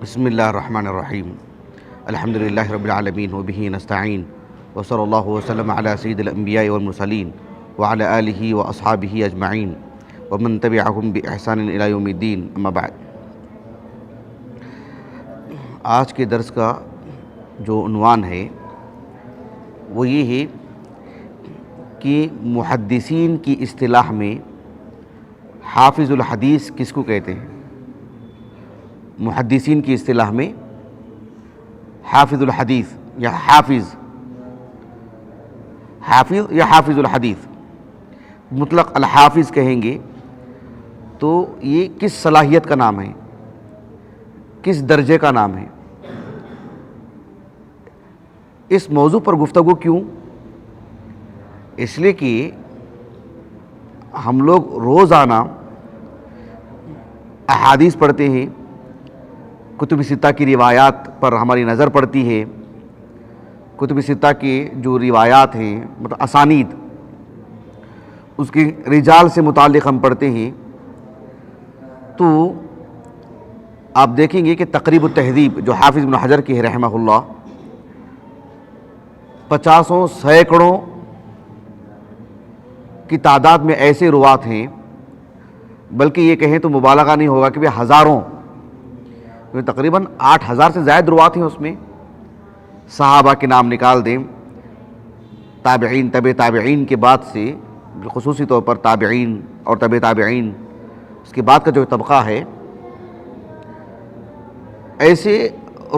بسم اللہ الرحمن الرحیم الحمد للہ رب العالمین وبہ نستعین وصلی اللہ وسلم علی سید الانبیاء والمرسلین وعلی آلہ واصحابہ اجمعین ومن تبعہم بإحسان الی یوم الدین اما بعد۔ آج کے درس کا جو عنوان ہے وہ یہ ہے کہ محدثین کی اصطلاح میں حافظ الحدیث کس کو کہتے ہیں؟ محدثین کی اصطلاح میں حافظ الحدیث یا حافظ یا حافظ الحدیث مطلق الحافظ کہیں گے تو یہ کس صلاحیت کا نام ہے، کس درجے کا نام ہے؟ اس موضوع پر گفتگو کیوں؟ اس لیے کہ ہم لوگ روزانہ احادیث پڑھتے ہیں، کتب ستہ کی روایات پر ہماری نظر پڑتی ہے۔ کتب ستہ کی جو روایات ہیں مطلب اسانید، اس کی رجال سے متعلق ہم پڑھتے ہیں، تو آپ دیکھیں گے کہ تقریب التہذیب جو حافظ ابن حجر کی ہے رحمہ اللہ، 50 سینکڑوں کی تعداد میں ایسے روات ہیں، بلکہ یہ کہیں تو مبالغہ نہیں ہوگا کہ ہزاروں، تقریباً 8000 سے زائد روات ہیں۔ اس میں صحابہ کے نام نکال دیں، تابعین، تبع تابعین کے بعد سے خصوصی طور پر تابعین اور تبع تابعین، اس کے بعد کا جو طبقہ ہے، ایسے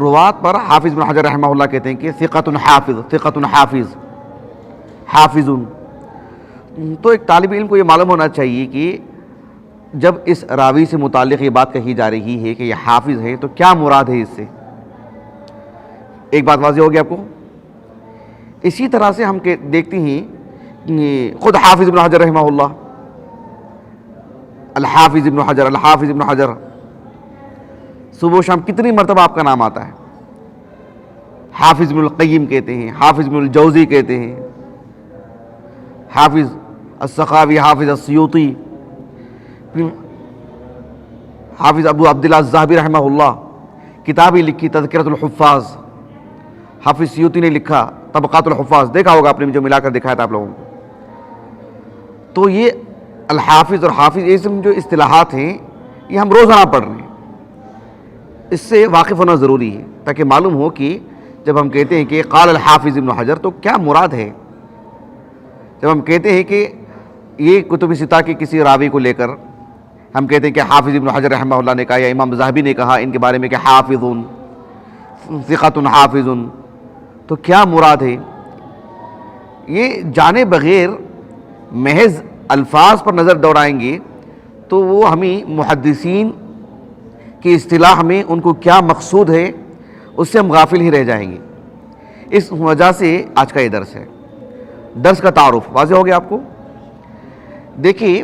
روات پر حافظ بن حجر رحمہ اللہ کہتے ہیں کہ ثقۃ حافظ، ثقۃ حافظ، حافظ۔ تو ایک طالب علم کو یہ معلوم ہونا چاہیے کہ جب اس راوی سے متعلق یہ بات کہی جا رہی ہے کہ یہ حافظ ہے تو کیا مراد ہے اس سے؟ ایک بات واضح ہوگی آپ کو۔ اسی طرح سے ہم دیکھتے ہیں خود حافظ ابن حجر رحمہ اللہ، الحافظ ابن حجر، الحافظ ابن حجر، صبح و شام کتنی مرتبہ آپ کا نام آتا ہے؟ حافظ ابن القیم کہتے ہیں، حافظ ابن الجوزی کہتے ہیں، حافظ السخاوی، حافظ السیوطی، حافظ ابو عبداللہ الذہبی رحمہ اللہ کتابیں لکھی تذکرۃ الحفاظ، حافظ سیوطی نے لکھا طبقات الحفاظ، دیکھا ہوگا آپ نے جو ملا کر دکھایا تھا آپ لوگوں کو۔ تو یہ الحافظ اور حافظ یہ جو اصطلاحات ہیں یہ ہم روزانہ پڑھ رہے ہیں، اس سے واقف ہونا ضروری ہے تاکہ معلوم ہو کہ جب ہم کہتے ہیں کہ قال الحافظ ابن حجر تو کیا مراد ہے۔ جب ہم کہتے ہیں کہ یہ کتب ستہ کے کسی راوی کو لے کر ہم کہتے ہیں کہ حافظ ابن حجر رحمہ اللہ نے کہا یا امام ذہبی نے کہا ان کے بارے میں کہ حافظ، ثقۃ حافظ، تو کیا مراد ہے؟ یہ جانے بغیر محض الفاظ پر نظر دوڑائیں گے تو وہ ہمیں محدثین کی اصطلاح میں ان کو کیا مقصود ہے اس سے ہم غافل ہی رہ جائیں گے۔ اس وجہ سے آج کا یہ درس ہے۔ درس کا تعارف واضح ہو گیا آپ کو؟ دیکھیے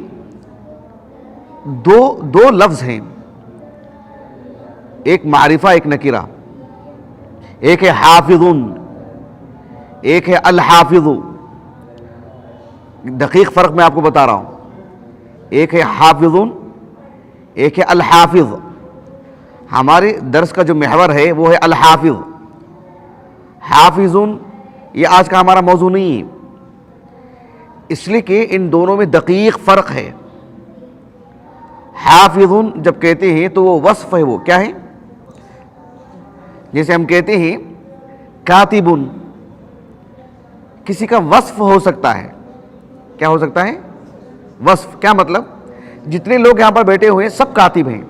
دو لفظ ہیں، ایک معرفہ ایک نکرہ، ایک ہے حافظ، ایک ہے الحافظ۔ دقیق فرق میں آپ کو بتا رہا ہوں، ایک ہے حافظ، ایک ہے الحافظ۔ ہمارے درس کا جو محور ہے وہ ہے الحافظ۔ حافظ یہ آج کا ہمارا موضوع نہیں ہے، اس لیے کہ ان دونوں میں دقیق فرق ہے۔ حافظ جب کہتے ہیں تو وہ وصف ہے، وہ کیا ہے؟ جیسے ہم کہتے ہیں کاتب، کسی کا وصف ہو سکتا ہے۔ کیا ہو سکتا ہے؟ وصف۔ کیا مطلب؟ جتنے لوگ یہاں پر بیٹھے ہوئے ہیں سب کاتب ہیں،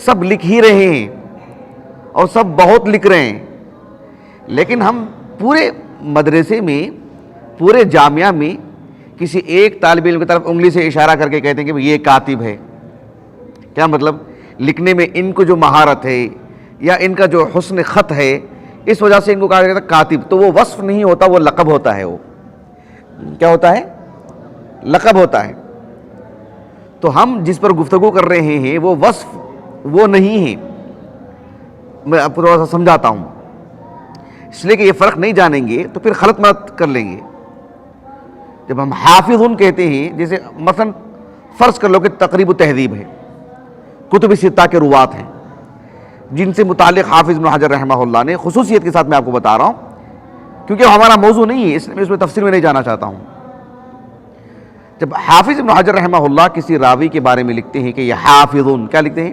سب لکھ ہی رہے ہیں اور سب بہت لکھ رہے ہیں، لیکن ہم پورے مدرسے میں، پورے جامعہ میں کسی ایک طالب علم کی طرف انگلی سے اشارہ کر کے کہتے ہیں کہ یہ کاتب ہے۔ کیا مطلب؟ لکھنے میں ان کو جو مہارت ہے یا ان کا جو حسن خط ہے اس وجہ سے ان کو کہا جاتا ہے کاتب۔ تو وہ وصف نہیں ہوتا، وہ لقب ہوتا ہے۔ وہ کیا ہوتا ہے؟ لقب ہوتا ہے۔ تو ہم جس پر گفتگو کر رہے ہیں وہ وصف وہ نہیں ہے۔ میں آپ کو تھوڑا سا سمجھاتا ہوں، اس لیے کہ یہ فرق نہیں جانیں گے تو پھر غلط مت کر لیں گے۔ جب ہم حافظ کہتے ہیں، جیسے مثلا فرض کر لو کہ تقریب التہذیب ہے، کتب ستہ کے روات ہیں، جن سے متعلق حافظ ابن حجر رحمہ اللہ نے خصوصیت کے ساتھ میں آپ کو بتا رہا ہوں، کیونکہ ہمارا موضوع نہیں ہے، اس میں تفصیل میں نہیں جانا چاہتا ہوں۔ جب حافظ ابن حجر رحمہ اللہ کسی راوی کے بارے میں لکھتے ہیں کہ یہ حافظ، کیا لکھتے ہیں؟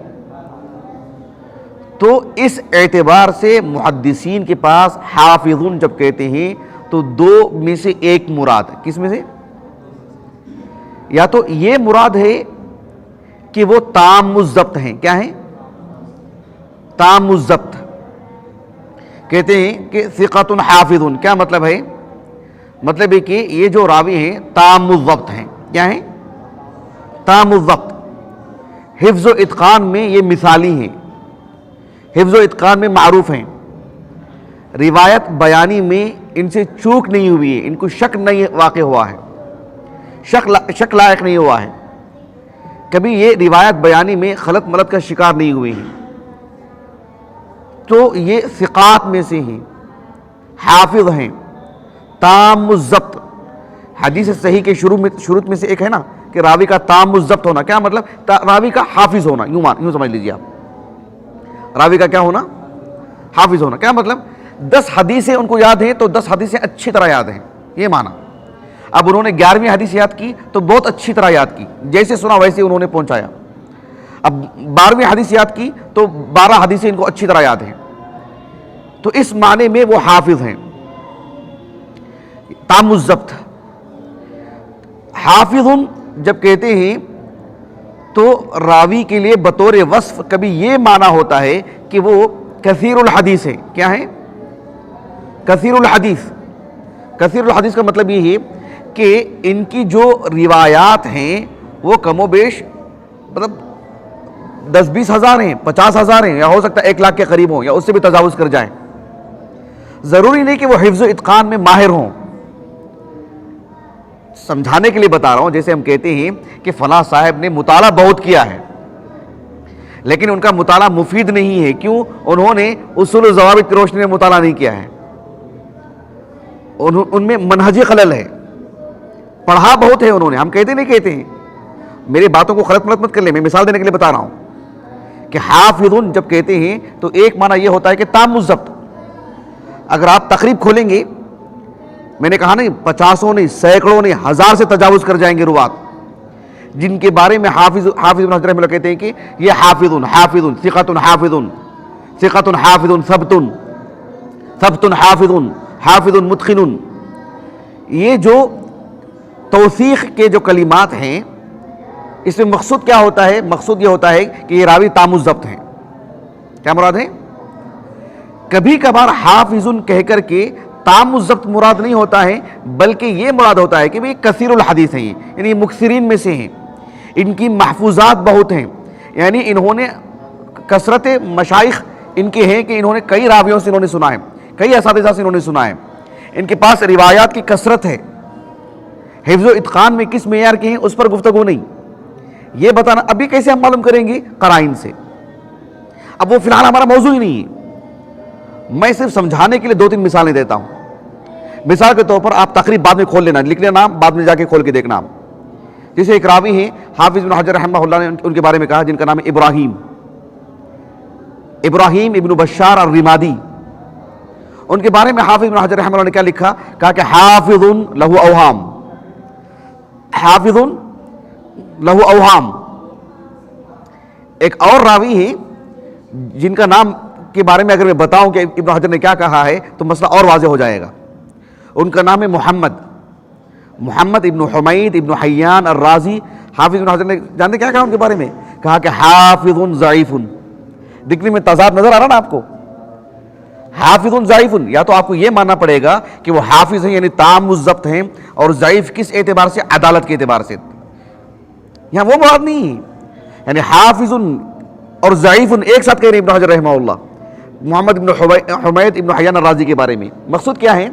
تو اس اعتبار سے محدثین کے پاس حافظ جب کہتے ہیں تو دو میں سے ایک مراد، کس میں سے؟ یا تو یہ مراد ہے کہ وہ تام الضبط ہیں، کیا ہیں؟ تام الضبط، کہتے ہیں کہ ثقۃ حافظ، کیا مطلب ہے؟ مطلب ہے کہ یہ جو راوی ہیں تام الضبط ہیں، کیا ہیں؟ تام الضبط۔ حفظ و اتقان میں یہ مثالی ہیں، حفظ و اتقان میں معروف ہیں، روایت بیانی میں ان سے چوک نہیں ہوئی ہے، ان کو شک نہیں واقع ہوا ہے، شک لائق نہیں ہوا ہے، کبھی یہ روایت بیانی میں خلط ملط کا شکار نہیں ہوئے ہیں، تو یہ ثقات میں سے ہیں، حافظ ہیں، تام الضبط۔ حدیث صحیح کے شروط میں سے ایک ہے نا کہ راوی کا تام الضبط ہونا، کیا مطلب؟ راوی کا حافظ ہونا، یوں سمجھ لیجیے آپ، راوی کا کیا ہونا؟ حافظ ہونا۔ کیا مطلب؟ 10 حدیثیں ان کو یاد ہیں تو 10 حدیثیں اچھی طرح یاد ہیں، یہ معنی۔ اب انہوں نے 11ویں حدیث یاد کی تو بہت اچھی طرح یاد کی، جیسے سنا ویسے انہوں نے پہنچایا۔ اب 12ویں حدیث یاد کی تو 12 حدیثیں ان کو اچھی طرح یاد ہیں، تو اس معنی میں وہ حافظ ہیں، تام الضبط۔ حافظ جب کہتے ہیں تو راوی کے لیے بطور وصف کبھی یہ معنی ہوتا ہے کہ وہ کثیر الحدیث ہے، کیا ہے؟ کثیر الحدیث۔ کثیر الحدیث کا مطلب یہ ہے کہ ان کی جو روایات ہیں وہ کم و بیش مطلب 10-20 ہزار ہیں، 50 ہزار ہیں، یا ہو سکتا ہے 1 لاکھ کے قریب ہوں یا اس سے بھی تجاوز کر جائیں۔ ضروری نہیں کہ وہ حفظ و اتقان میں ماہر ہوں۔ سمجھانے کے لیے بتا رہا ہوں، جیسے ہم کہتے ہیں کہ فلاں صاحب نے مطالعہ بہت کیا ہے لیکن ان کا مطالعہ مفید نہیں ہے، کیوں؟ انہوں نے اصول و ضوابط کی روشنی میں مطالعہ نہیں کیا ہے، ان میں منہجی خلل ہے، پڑھا بہت ہے انہوں نے، ہم کہتے نہیں کہتے ہیں، میری باتوں کو غلط مت کر لیں، میں مثال دینے کے لیے بتا رہا ہوں کہ حافظ جب کہتے ہیں تو ایک معنی یہ ہوتا ہے کہ تام الضبط۔ اگر آپ تقریب کھولیں گے، میں نے کہا نہیں 50 نہیں، سینکڑوں نہیں، 1000 سے تجاوز کر جائیں گے روات، جن کے بارے میں حافظ ابن حجر رحمہ اللہ کہتے ہیں کہ یہ حافظ ثقۃ حافظ ثقۃ حافظ ثبت حافظ متقن۔ یہ جو توثیق کے جو کلمات ہیں، اس میں مقصود کیا ہوتا ہے؟ مقصود یہ ہوتا ہے کہ یہ راوی تام الضبط ہیں۔ کیا مراد ہے؟ کبھی کبھار حافظ کہہ کر کے تام الضبط مراد نہیں ہوتا ہے، بلکہ یہ مراد ہوتا ہے کہ یہ کثیر الحدیث ہیں، یعنی مکثرین میں سے ہیں، ان کی محفوظات بہت ہیں، یعنی انہوں نے کثرت مشائخ ان کے ہیں کہ انہوں نے کئی راویوں سے انہوں نے سنا ہے، کئی اساتذہ سے انہوں نے سنا ہے، ان کے پاس روایات کی کثرت ہے۔ حفظ و اتقان میں کس معیار کے ہیں اس پر گفتگو نہیں، یہ بتانا ابھی کیسے ہم معلوم کریں گے؟ قرائن سے۔ اب وہ فی الحال ہمارا موضوع ہی نہیں ہے، میں صرف سمجھانے کے لیے 2-3 مثالیں دیتا ہوں۔ مثال کے طور پر آپ تقریب بعد میں کھول لینا، لکھ لینا نام، بعد میں جا کے کھول کے دیکھنا۔ جیسے ایک راوی ہیں حافظ ابن حجر رحمہ اللہ نے ان کے بارے میں کہا، جن کا نام ہے ابراہیم ابن بشار الرمادی۔ ان کے بارے میں حافظ ابن حجر رحمہ اللہ نے کیا لکھا؟ کہا کہ حافظ لہو اوہام، حافظ لہو اوہام۔ ایک اور راوی ہیں جن کا نام کے بارے میں اگر میں بتاؤں کہ ابن حجر نے کیا کہا ہے تو مسئلہ اور واضح ہو جائے گا۔ ان کا نام ہے محمد ابن حمید ابن حیان الرازی۔ حافظ ابن حجر نے جانتے کیا کہا ان کے بارے میں؟ کہا کہ حافظ ضعیف۔ دکھنے میں تضاد نظر آ رہا نا آپ کو؟ حافظ ضعیف، یا تو آپ کو یہ ماننا پڑے گا کہ وہ حافظ ہیں یعنی تام الضبط ہیں، اور ضعیف کس اعتبار سے؟ عدالت کے اعتبار سے۔ یہاں وہ مراد نہیں ہے، یعنی حافظ اور ضعیف ایک ساتھ کہہ رہے ہیں ابن حجر رحمہ اللہ محمد ابن حمید ابن حیان الرازی کے بارے میں۔ مقصود کیا ہے؟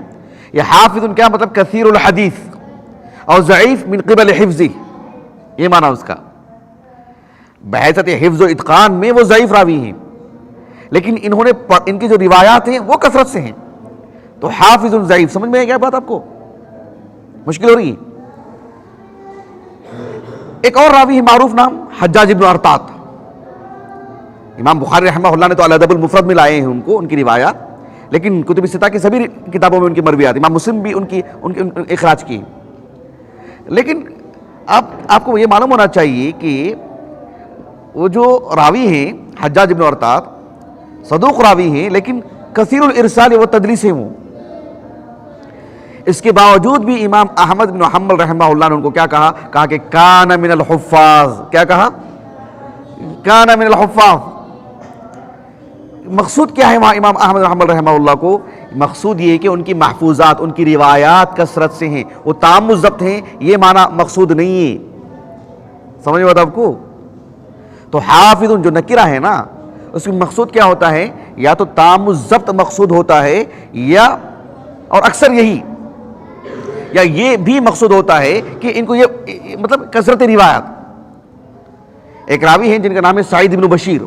یہ حافظ کیا مطلب؟ کثیر الحدیث، اور ضعیف من قبل حفظی، یہ معنی اس کا۔ بحیثیت حفظ و اتقان میں وہ ضعیف راوی ہیں، لیکن انہوں نے ان کی جو روایات ہیں وہ کثرت سے ہیں، تو حافظ ضعیف۔ سمجھ میں ہے کیا بات آپ کو؟ مشکل ہو رہی ہے؟ ایک اور راوی ہے معروف نام حجاج ابن ارطاط۔ امام بخاری رحمہ اللہ نے تو الادب المفرد میں لائے ہیں ان کو، ان کی روایات، لیکن کتب ستہ کی سبھی کتابوں میں ان کی مرویات، امام مسلم بھی ان کی اخراج کی. لیکن آپ کو یہ معلوم ہونا چاہیے کہ وہ جو راوی ہیں حجاج بن ارطاط صدوق راوی ہیں، لیکن کثیر الارسال و تدلیس ہیں وہ. اس کے باوجود بھی امام احمد بن حنبل رحمہ اللہ نے ان کو کیا کہا کہ کان من الحفاظ. کیا کہا؟ کان من الحفاظ. مقصود کیا ہے وہاں امام احمد بن حنبل رحمہ اللہ کو؟ مقصود یہ ہے کہ ان کی محفوظات، ان کی روایات کثرت سے ہیں، وہ تام الضبط ہیں، یہ معنی مقصود نہیں ہے. سمجھ میں آتا آپ کو؟ تو حافظ جو نکرہ ہے نا، اس میں مقصود کیا ہوتا ہے؟ یا تو تام الضبط مقصود ہوتا ہے، یا اور اکثر یہی، یا یہ بھی مقصود ہوتا ہے کہ ان کو یہ مطلب کثرت روایات. ایک راوی ہیں جن کا نام ہے سعید بن بشیر،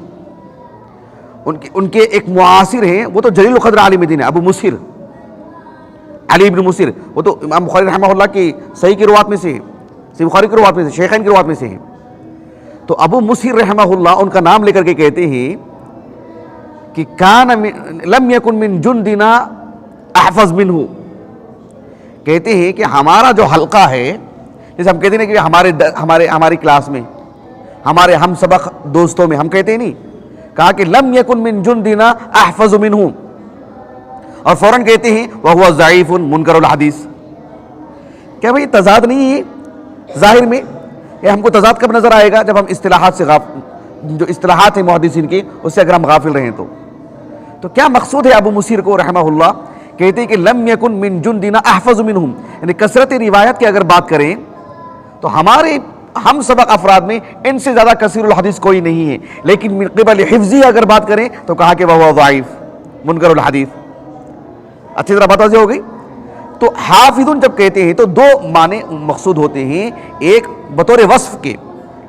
ان کے ایک معاصر ہیں، وہ تو جلیل القدر عالم دین ہے، ابو مسہر، علی بن مسہر. وہ تو امام بخاری رحمہ اللہ کی صحیح کی روایت میں سے، صحیح بخاری کی روایت میں سے، شیخین کی روایت میں سے ہیں. تو ابو مسہر رحمہ اللہ ان کا نام لے کر کے کہتے ہیں کہ کان لم یکن من جندنا احفظ منہ. کہتے ہیں کہ ہمارا جو حلقہ ہے، جیسے ہم کہتے ہیں کہ ہماری کلاس میں، ہمارے ہم سبق دوستوں میں ہم کہتے ہیں نہیں، کہا کہ لم یکن من جندنا احفظ منہ، اور فوراً کہتے ہیں وہو ضعیف منکر الحدیث. کیا بھئی تضاد نہیں ہے ظاہر میں؟ یہ ہم کو تضاد کب نظر آئے گا؟ جب ہم اصطلاحات سے جو اصطلاحات ہیں محدثین کی، اس سے اگر ہم غافل رہیں تو کیا مقصود ہے ابو مسہر کو رحمہ اللہ؟ کہتے ہیں کہ لم یکن من جندنا احفظ منہم، یعنی کثرت روایت کی اگر بات کریں تو ہمارے ہم سبق افراد میں ان سے زیادہ کثیر الحدیث کوئی نہیں ہے، لیکن من قبل حفظی اگر بات کریں تو کہا کہ وہ ضعیف منکر الحدیث. اچھی طرح بات واضح ہو گئی. تو حافظ جب کہتے ہیں تو دو معنی مقصود ہوتے ہیں، ایک بطور وصف کے،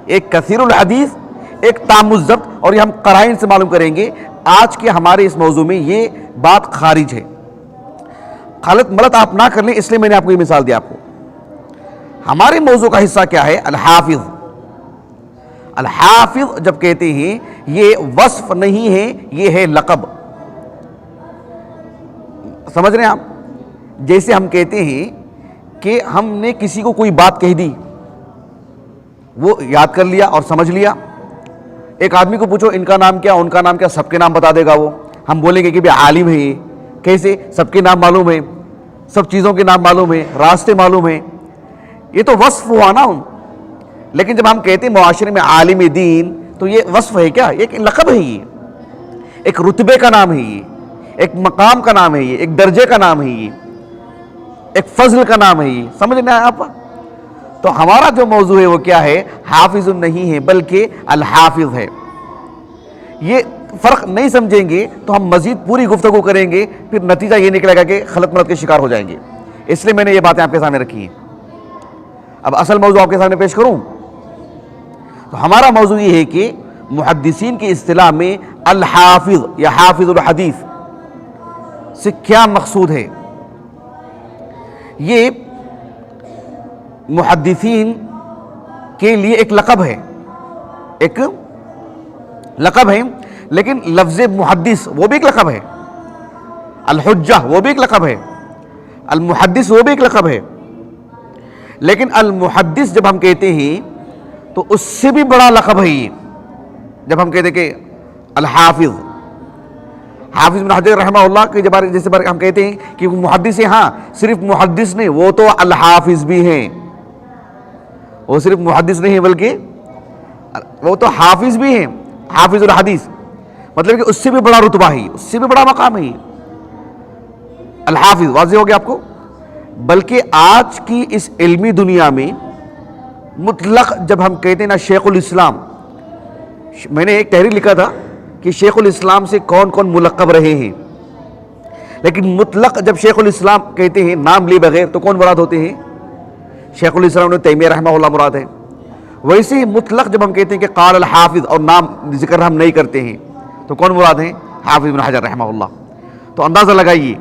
ایک کثیر الحدیث، ایک تام الضبط. اور یہ ہم قرائن سے معلوم کریں گے. آج کے ہمارے اس موضوع میں یہ بات خارج ہے، غلط ملت آپ نہ کر لیں، اس لیے میں نے آپ کو یہ مثال دیا. آپ کو ہمارے موضوع کا حصہ کیا ہے؟ الحافظ. الحافظ جب کہتے ہیں یہ وصف نہیں ہے، یہ ہے لقب. سمجھ رہے ہیں آپ؟ جیسے ہم کہتے ہیں کہ ہم نے کسی کو کوئی بات کہہ دی، وہ یاد کر لیا اور سمجھ لیا. ایک آدمی کو پوچھو ان کا نام کیا، ان کا نام کیا، سب کے نام بتا دے گا وہ. ہم بولیں گے کہ بھی عالم ہے یہ. کیسے؟ سب کے نام معلوم ہے، سب چیزوں کے نام معلوم ہے، راستے معلوم ہے. یہ تو وصف ہوا نا. لیکن جب ہم کہتے ہیں معاشرے میں عالم دین، تو یہ وصف ہے کیا؟ ایک لقب ہے، یہ ایک رتبے کا نام ہے، یہ ایک مقام کا نام ہے، یہ ایک درجے کا نام ہے، یہ ایک فضل کا نام ہے. یہ سمجھنا ہے آپ؟ تو ہمارا جو موضوع ہے وہ کیا ہے؟ حافظ نہیں ہے بلکہ الحافظ ہے. یہ فرق نہیں سمجھیں گے تو ہم مزید پوری گفتگو کریں گے، پھر نتیجہ یہ نکلے گا کہ غلط ملت کے شکار ہو جائیں گے. اس لیے میں نے یہ باتیں آپ کے سامنے رکھی ہیں. اب اصل موضوع آپ کے سامنے پیش کروں تو ہمارا موضوع یہ ہے کہ محدثین کی اصطلاح میں الحافظ یا حافظ الحدیث سے کیا مقصود ہے. یہ محدثین کے لیے ایک لقب ہے، ایک لقب ہے. لیکن لفظ محدث وہ بھی ایک لقب ہے، الحجہ وہ بھی ایک لقب ہے، المحدث وہ بھی ایک لقب ہے. لیکن المحدث جب ہم کہتے ہیں تو اس سے بھی بڑا لقب ہے یہ. جب ہم کہتے ہیں کہ الحافظ، حافظ بن حجر رحمہ اللہ کے جیسے ہم کہتے ہیں کہ وہ محدث ہیں، ہاں صرف محدث نہیں، وہ تو الحافظ بھی ہیں. وہ صرف محدث نہیں بلکہ وہ تو حافظ بھی ہیں، حافظ الحدیث. مطلب کہ اس سے بھی بڑا رتبہ ہے، اس سے بھی بڑا مقام ہے الحافظ. واضح ہو گیا آپ کو؟ بلکہ آج کی اس علمی دنیا میں مطلق جب ہم کہتے ہیں نا شیخ الاسلام، میں نے ایک تحریر لکھا تھا کہ شیخ الاسلام سے کون کون ملقب رہے ہیں، لیکن مطلق جب شیخ الاسلام کہتے ہیں نام لیے بغیر تو کون مراد ہوتے ہیں؟ شیخ الاسلام ابن تیمیہ رحمہ اللہ مراد ہے. ویسے ہی مطلق جب ہم کہتے ہیں کہ قال الحافظ اور نام ذکر ہم نہیں کرتے ہیں تو کون مراد ہیں؟ حافظ بن حجر رحمہ اللہ. تو اندازہ لگائیے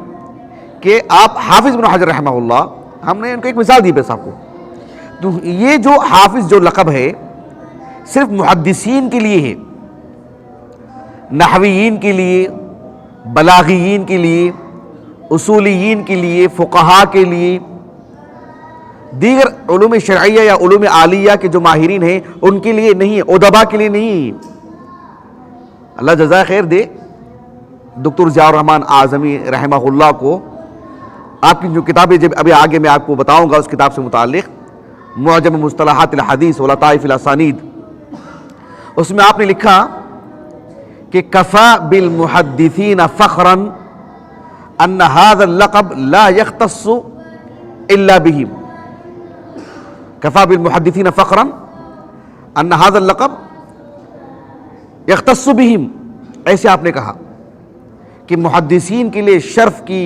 کہ آپ حافظ بن حجر رحمہ اللہ، ہم نے ان کو ایک مثال دی بس آپ کو. تو یہ جو حافظ جو لقب ہے صرف محدثین کے لیے ہے. نحویین کے لیے، بلاغیین کے لیے، اصولیین کے لیے، فقہاء کے لیے، دیگر علوم شرعیہ یا علوم عالیہ کے جو ماہرین ہیں ان کے لیے نہیں ہے، ادبا کے لیے نہیں۔ اللہ جزائے خیر دے دکتر ضیاء الرحمن اعظمی رحمہ اللہ کو، آپ کی جو کتابیں جب ابھی آگے میں آپ کو بتاؤں گا اس کتاب سے متعلق، معجم مصطلحات الحدیث و لطائف الاسانید، اس میں آپ نے لکھا کہ کفا بالمحدثین فخرا ان هذا اللقب لا يختص الا بهم، کفا بالمحدثین فخرا ان هذا اللقب يختص بهم، ایسے آپ نے کہا کہ محدثین کے لیے شرف کی،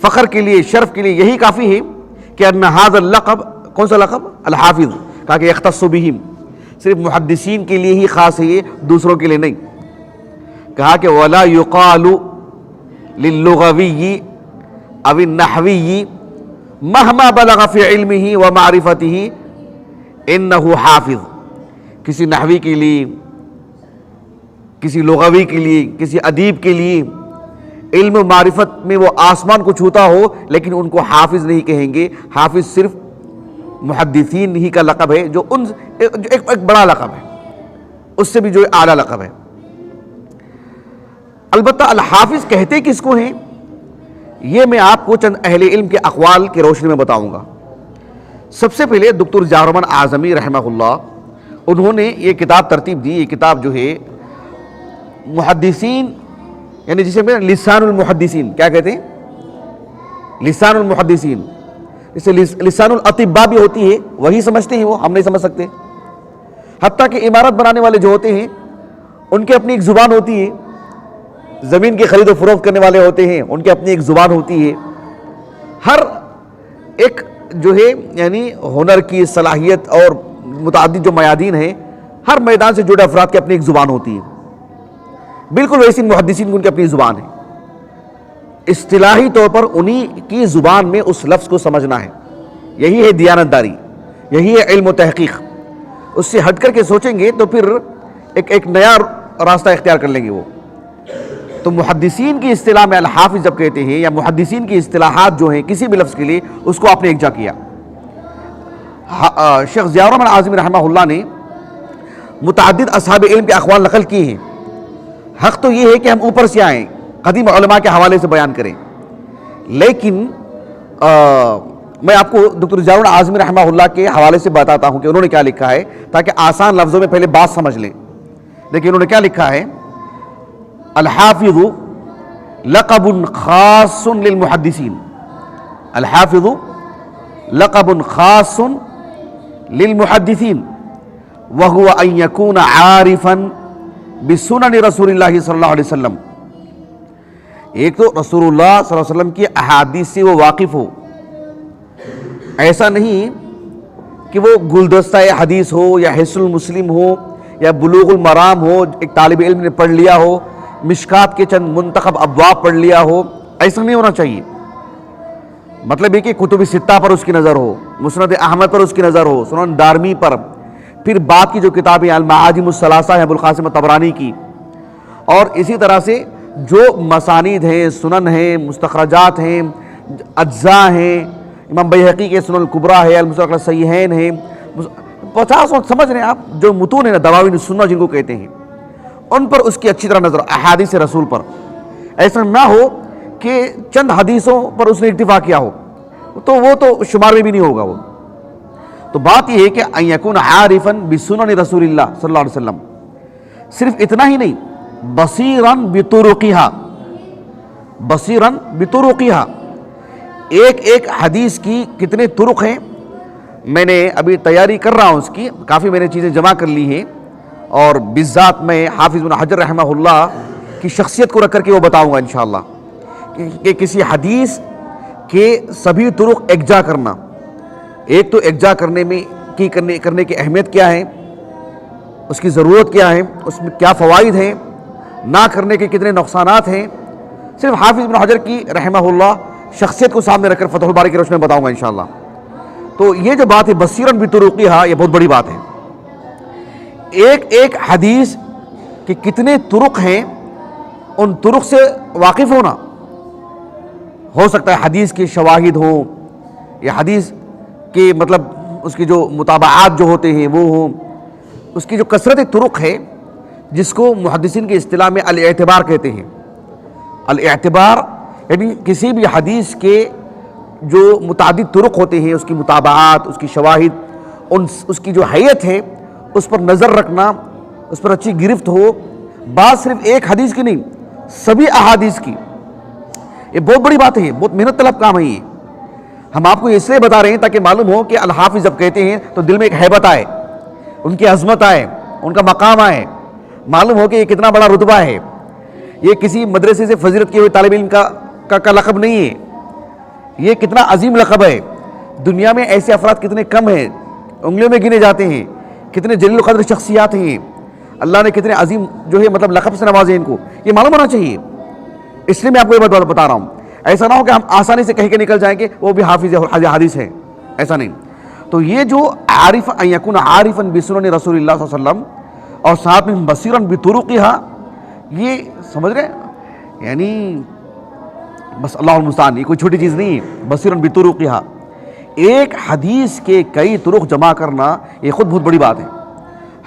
فخر کے لیے، شرف کے لیے یہی کافی ہے کہ ان هذا اللقب، کون سا لقب؟ الحافظ، کہا کہ يختص بهم، صرف محدثین کے لیے ہی خاص ہے یہ، دوسروں کے لیے نہیں۔ کہا کہ ولا يقال للغوی او النحوی مهما بلغ في علمه ومعرفته انه حافظ، کسی نحوی کے لیے، کسی لغوی کے لیے، کسی ادیب کے لیے علم و معرفت میں وہ آسمان کو چھوتا ہو لیکن ان کو حافظ نہیں کہیں گے۔ حافظ صرف محدثین ہی کا لقب ہے، جو ان ایک بڑا لقب ہے، اس سے بھی جو اعلیٰ لقب ہے۔ البتہ الحافظ کہتے کس کو ہیں یہ میں آپ کو چند اہل علم کے اقوال کی روشنی میں بتاؤں گا۔ سب سے پہلے دکتر ضیاء الرحمن اعظمی رحمہ اللہ، انہوں نے یہ کتاب ترتیب دی، یہ کتاب جو ہے محدثین، یعنی جسے میں لسان المحدثین کیا کہتے ہیں، لسان المحدثین، اسے لسان الاطباء بھی ہوتی ہے، وہی سمجھتے ہیں وہ، ہم نہیں سمجھ سکتے۔ حتیٰ کہ عمارت بنانے والے جو ہوتے ہیں ان کی اپنی ایک زبان ہوتی ہے، زمین کی خرید و فروخت کرنے والے ہوتے ہیں ان کی اپنی ایک زبان ہوتی ہے۔ ہر ایک جو ہے یعنی ہنر کی صلاحیت اور متعدد جو میادین ہیں، ہر میدان سے جڑے افراد کی اپنی ایک زبان ہوتی ہے، بالکل ویسی محدثین کی ان کی اپنی زبان ہے۔ اصطلاحی طور پر انہی کی زبان میں اس لفظ کو سمجھنا ہے، یہی ہے دیانتداری، یہی ہے علم و تحقیق۔ اس سے ہٹ کر کے سوچیں گے تو پھر ایک نیا راستہ اختیار کر لیں گے وہ۔ تو محدثین کی اصطلاح میں الحافظ جب کہتے ہیں، یا محدثین کی اصطلاحات جو ہیں کسی بھی لفظ کے لیے، اس کو آپ نے یکجا کیا۔ شیخ ضیاء الرحمن اعظمی رحمہ اللہ نے متعدد اصحاب علم کے اقوال نقل کیے ہیں۔ حق تو یہ ہے کہ ہم اوپر سے آئیں، قدیم علماء کے حوالے سے بیان کریں، لیکن میں آپ کو دکتر ضیاء الرحمن اعظمی رحمہ اللہ کے حوالے سے بتاتا ہوں کہ انہوں نے کیا لکھا ہے، تاکہ آسان لفظوں میں پہلے بات سمجھ لیں۔ دیکھیں انہوں نے کیا لکھا ہے، الحافظ لقب خاص للمحدثین، الحافظ لقب خاص للمحدثین وهو ان يكون عارفا بسنن رسول اللہ صلی اللہ علیہ وسلم۔ ایک تو رسول اللہ صلی اللہ علیہ وسلم کی احادیث سے وہ واقف ہو، ایسا نہیں کہ وہ گلدستہ حدیث ہو یا حصن المسلم ہو یا بلوغ المرام ہو، ایک طالب علم نے پڑھ لیا ہو، مشکات کے چند منتخب ابواب پڑھ لیا ہو، ایسا نہیں ہونا چاہیے۔ مطلب یہ کہ کتب ستہ پر اس کی نظر ہو، مسند احمد پر اس کی نظر ہو، سنن دارمی پر، پھر بعد کی جو کتابیں المعاجم الثلاثہ ہیں ابوالقاسم طبرانی کی، اور اسی طرح سے جو مسانید ہیں، سنن ہیں، مستخرجات ہیں، اجزاء ہیں، امام بیہقی کے سنن الکبریٰ ہے، المستدرک الصحیحین ہیں، 50 وقت سمجھ رہے ہیں آپ، جو متون ہیں نا دواوین السنہ جن کو کہتے ہیں، ان پر اس کی اچھی طرح نظر، احادیث رسول پر۔ ایسا نہ ہو کہ چند حدیثوں پر اس نے اکتفا کیا ہو، تو وہ تو شمار میں بھی نہیں ہوگا وہ۔ تو بات یہ ہے کہ ان یکون عارفا بسنن رسول اللہ صلی اللہ علیہ وسلم، صرف اتنا ہی نہیں، بصیرا بطرقها، بصیرا بطرقها، ایک ایک حدیث کی کتنے طرق ہیں، میں نے ابھی تیاری کر رہا ہوں اس کی، کافی میں نے چیزیں جمع کر لی ہیں، اور بالذات میں حافظ بن حجر رحمہ اللہ کی شخصیت کو رکھ کر کے وہ بتاؤں گا انشاءاللہ کہ کسی حدیث کے سبھی طرق یکجا کرنا، ایک تو یکجا کرنے میں کرنے کی اہمیت کیا ہے، اس کی ضرورت کیا ہے، اس میں کیا فوائد ہیں، نہ کرنے کے کتنے نقصانات ہیں، صرف حافظ بن حجر کی رحمہ اللہ شخصیت کو سامنے رکھ کر فتح الباری کی روشنی میں بتاؤں گا انشاءاللہ۔ تو یہ جو بات ہے بصیراً بطرقها، یہ بہت بڑی بات ہے۔ ایک ایک حدیث کہ کتنے طرق ہیں، ان طرق سے واقف ہونا. ہو سکتا ہے حدیث کے شواہد ہوں یا حدیث کے مطلب اس کی جو مطابعات جو ہوتے ہیں وہ ہوں. اس کی جو کثرت طرق ہے جس کو محدثین کی اصطلاح میں الاعتبار کہتے ہیں. الاعتبار یعنی کسی بھی حدیث کے جو متعدد طرق ہوتے ہیں، اس کی مطابعات، اس کی شواہد، اس کی جو حیت ہے اس پر نظر رکھنا، اس پر اچھی گرفت ہو. بات صرف ایک حدیث کی نہیں، سبھی احادیث کی. یہ بہت بڑی بات ہے، بہت محنت طلب کام ہے. یہ ہم آپ کو اس لیے بتا رہے ہیں تاکہ معلوم ہو کہ الحافظ جب کہتے ہیں تو دل میں ایک ہیبت آئے، ان کی عظمت آئے، ان کا مقام آئے، معلوم ہو کہ یہ کتنا بڑا رتبہ ہے. یہ کسی مدرسے سے فضیلت کیے ہوئے طالب علم کا لقب نہیں ہے، یہ کتنا عظیم لقب ہے. دنیا میں ایسے افراد کتنے کم ہیں، انگلیوں میں گنے جاتے ہیں. کتنے جلیل القدر شخصیات ہیں، اللہ نے کتنے عظیم جو ہے مطلب لقب سے نوازے ان کو، یہ معلوم ہونا چاہیے. اس لیے میں آپ کو یہ بات بتا رہا ہوں. ایسا نہ ہو کہ ہم آسانی سے کہہ کے نکل جائیں کہ وہ بھی حافظ حدیث ہیں، ایسا نہیں. تو یہ جو عارف ان یکون عارفا بسنن رسول اللہ صلی اللہ علیہ وسلم اور ساتھ میں بصیرا بطرقھا، یہ سمجھ رہے ہیں، یعنی بس اللہ المستعان، یہ کوئی چھوٹی چیز نہیں ہے. بصیرا بطرقھا، ایک حدیث کے کئی طرق جمع کرنا یہ خود بہت بڑی بات ہے.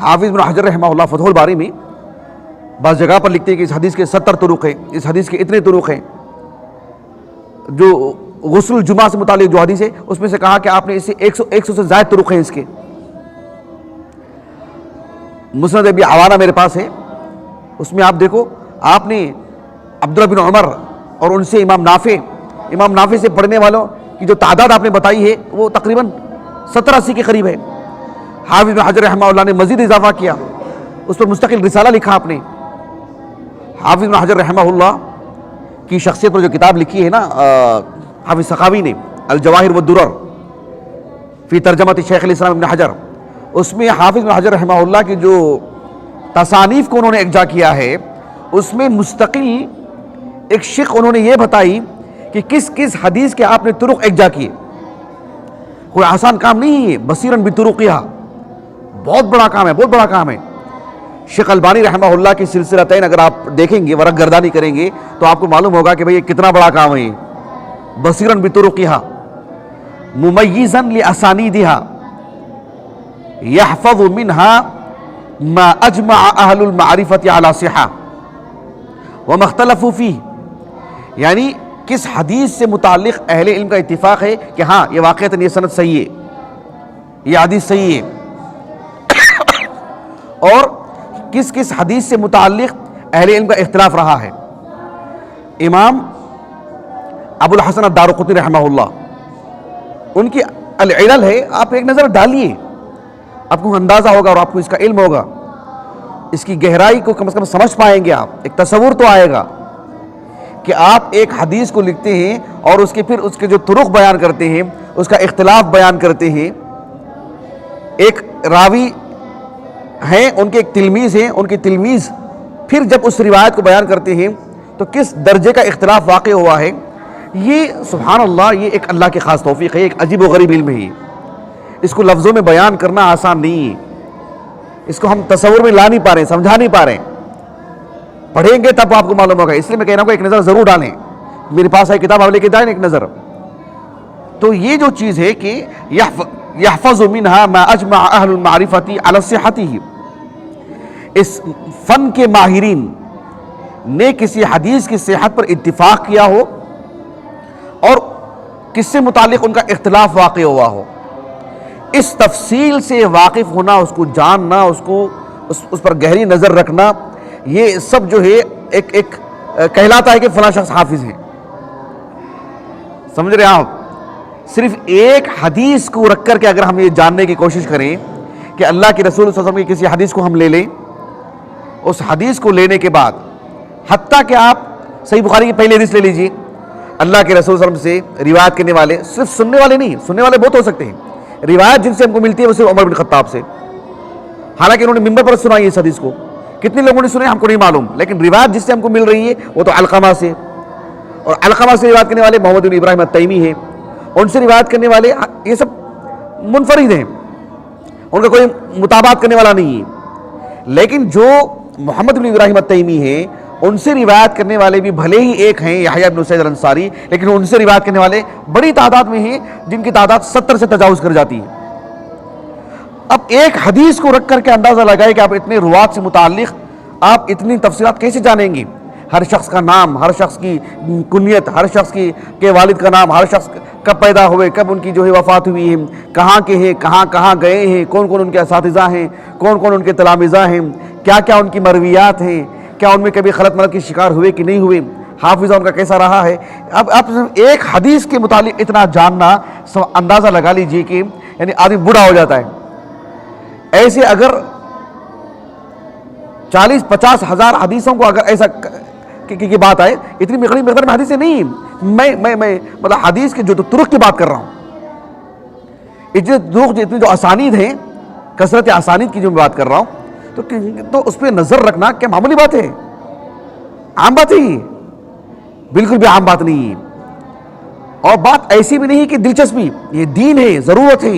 حافظ ابن حجر رحمہ اللہ فتح الباری میں بعض جگہ پر لکھتے ہیں کہ اس حدیث کے 70 طرق ہیں، اس حدیث کے اتنے طرق ہیں. جو غسل الجمعہ سے متعلق جو حدیث ہے اس میں سے کہا کہ آپ نے اس سے 100 سے زائد طرق ہیں اس کے. مسند ابی عوانہ میرے پاس ہے، اس میں آپ دیکھو، آپ نے عبداللہ بن عمر اور ان سے امام نافع سے پڑھنے والوں کی جو تعداد آپ نے بتائی ہے وہ تقریباً 70-80 کے قریب ہے. حافظ بن حجر رحمہ اللہ نے مزید اضافہ کیا، اس پر مستقل رسالہ لکھا آپ نے. حافظ بن حجر رحمہ اللہ کی شخصیت پر جو کتاب لکھی ہے نا حافظ سخاوی نے، الجواہر والدرر فی ترجمۃ شیخ الاسلام ابن حجر، اس میں حافظ بن حجر رحمہ اللہ کی جو تصانیف کو انہوں نے اکجا کیا ہے اس میں مستقل ایک شق انہوں نے یہ بتائی کہ کس کس حدیث کے آپ نے طرق اکجا کیے. کوئی آسان کام نہیں ہے. بصیرا بطرقھا، بہت بڑا کام ہے، بہت بڑا کام ہے. شیخ البانی رحمہ اللہ کی سلسلتین اگر آپ دیکھیں گے، ورق گردانی کریں گے تو آپ کو معلوم ہوگا کہ بھئی یہ کتنا بڑا کام ہے. بصیرا بطرقھا ممیزا لاسانیدھا یحفظ منها ما اجمع اہل المعرفۃ علی صحہ وما اختلفوا فیہ، یعنی کس حدیث سے متعلق اہل علم کا اتفاق ہے کہ ہاں یہ واقعتاً یہ سند صحیح ہے، یہ حدیث صحیح ہے، اور کس کس حدیث سے متعلق اہل علم کا اختلاف رہا ہے. امام ابو الحسن الدارقطنی رحمہ اللہ، ان کی العلل ہے، آپ ایک نظر ڈالیے، آپ کو اندازہ ہوگا اور آپ کو اس کا علم ہوگا، اس کی گہرائی کو کم از کم سمجھ پائیں گے. آپ ایک تصور تو آئے گا کہ آپ ایک حدیث کو لکھتے ہیں اور اس کے پھر اس کے جو طرق بیان کرتے ہیں، اس کا اختلاف بیان کرتے ہیں. ایک راوی ہیں، ان کے ایک تلمیذ ہیں، ان کے تلمیذ پھر جب اس روایت کو بیان کرتے ہیں تو کس درجے کا اختلاف واقع ہوا ہے. یہ سبحان اللہ، یہ ایک اللہ کی خاص توفیق ہے، ایک عجیب و غریب علم ہے. اس کو لفظوں میں بیان کرنا آسان نہیں ہے، اس کو ہم تصور میں لا نہیں پا رہے ہیں، سمجھا نہیں پا رہے ہیں. پڑھیں گے تب آپ کو معلوم ہوگا. اس لیے میں کہہ رہا ہوں کہ ایک نظر ضرور ڈالیں. میرے پاس ہے کتاب، آپ لے کے جائیں ایک نظر. تو یہ جو چیز ہے کہ یحفظ منها ما اجمع اہل المعرفۃ علی صحتہ، اس فن کے ماہرین نے کسی حدیث کی صحت پر اتفاق کیا ہو اور کس سے متعلق ان کا اختلاف واقع ہوا ہو، اس تفصیل سے واقف ہونا، اس کو جاننا، اس پر گہری نظر رکھنا، یہ سب جو ہے ایک کہلاتا ہے کہ فلاں شخص حافظ ہے. سمجھ رہے ہیں آپ؟ صرف ایک حدیث کو رکھ کر کے اگر ہم یہ جاننے کی کوشش کریں کہ اللہ کے رسول صلی اللہ علیہ وسلم کی کسی حدیث کو ہم لے لیں، اس حدیث کو لینے کے بعد حتیٰ کہ آپ صحیح بخاری کی پہلی حدیث لے لیجئے، اللہ کے رسول صلی اللہ علیہ وسلم سے روایت کرنے والے، صرف سننے والے نہیں، سننے والے بہت ہو سکتے ہیں، روایت جن سے ہم کو ملتی ہے وہ صرف عمر بن خطاب سے، حالانکہ انہوں نے ممبر پر سنائی اس حدیث کو. کتنے لوگوں نے سنے ہم کو نہیں معلوم، لیکن روایت جس سے ہم کو مل رہی ہے وہ تو علقمہ سے، اور علقمہ سے روایت کرنے والے محمد بن ابراہیم التیمی ہیں، ان سے روایت کرنے والے یہ سب منفرد ہیں، ان کا کوئی مطابقت کرنے والا نہیں ہے. لیکن جو محمد بن ابراہیم التیمی ہیں، ان سے روایت کرنے والے بھی بھلے ہی ایک ہیں یحییٰ بن سعید الانصاری، لیکن ان سے روایت کرنے والے بڑی تعداد میں ہیں جن کی تعداد 70 سے تجاوز کر جاتی ہے۔ اب ایک حدیث کو رکھ کر کے اندازہ لگائے کہ آپ اتنے روات سے متعلق آپ اتنی تفصیلات کیسے جانیں گے؟ ہر شخص کا نام، ہر شخص کی کنیت، ہر شخص کے والد کا نام، ہر شخص کب پیدا ہوئے، کب ان کی جو ہے وفات ہوئی ہے، کہاں کے ہیں، کہاں گئے ہیں، کون کون ان کے اساتذہ ہیں، کون کون ان کے تلامذہ ہیں، کیا کیا ان کی مرویات ہیں، کیا ان میں کبھی غلط مرض کے شکار ہوئے کہ نہیں ہوئے، حافظہ ان کا کیسا رہا ہے۔ اب آپ ایک حدیث کے متعلق اتنا جاننا، اندازہ لگا لیجئے کہ یعنی آدمی بوڑھا ہو جاتا ہے۔ ایسے اگر 40-50 ہزار حدیثوں کو اگر ایسا کی بات آئے، اتنی مقدار میں حدیثیں نہیں، میں مطلب حدیث کے جو طرق کی بات کر رہا ہوں، اتنی جو اسانید ہیں، کثرت اسانید کی جو میں بات کر رہا ہوں، تو اس پہ نظر رکھنا کیا معمولی بات ہے؟ عام بات ہے یہ، بالکل بھی عام بات نہیں ہے۔ اور بات ایسی بھی نہیں کہ دلچسپی، یہ دین ہے، ضرورت ہے،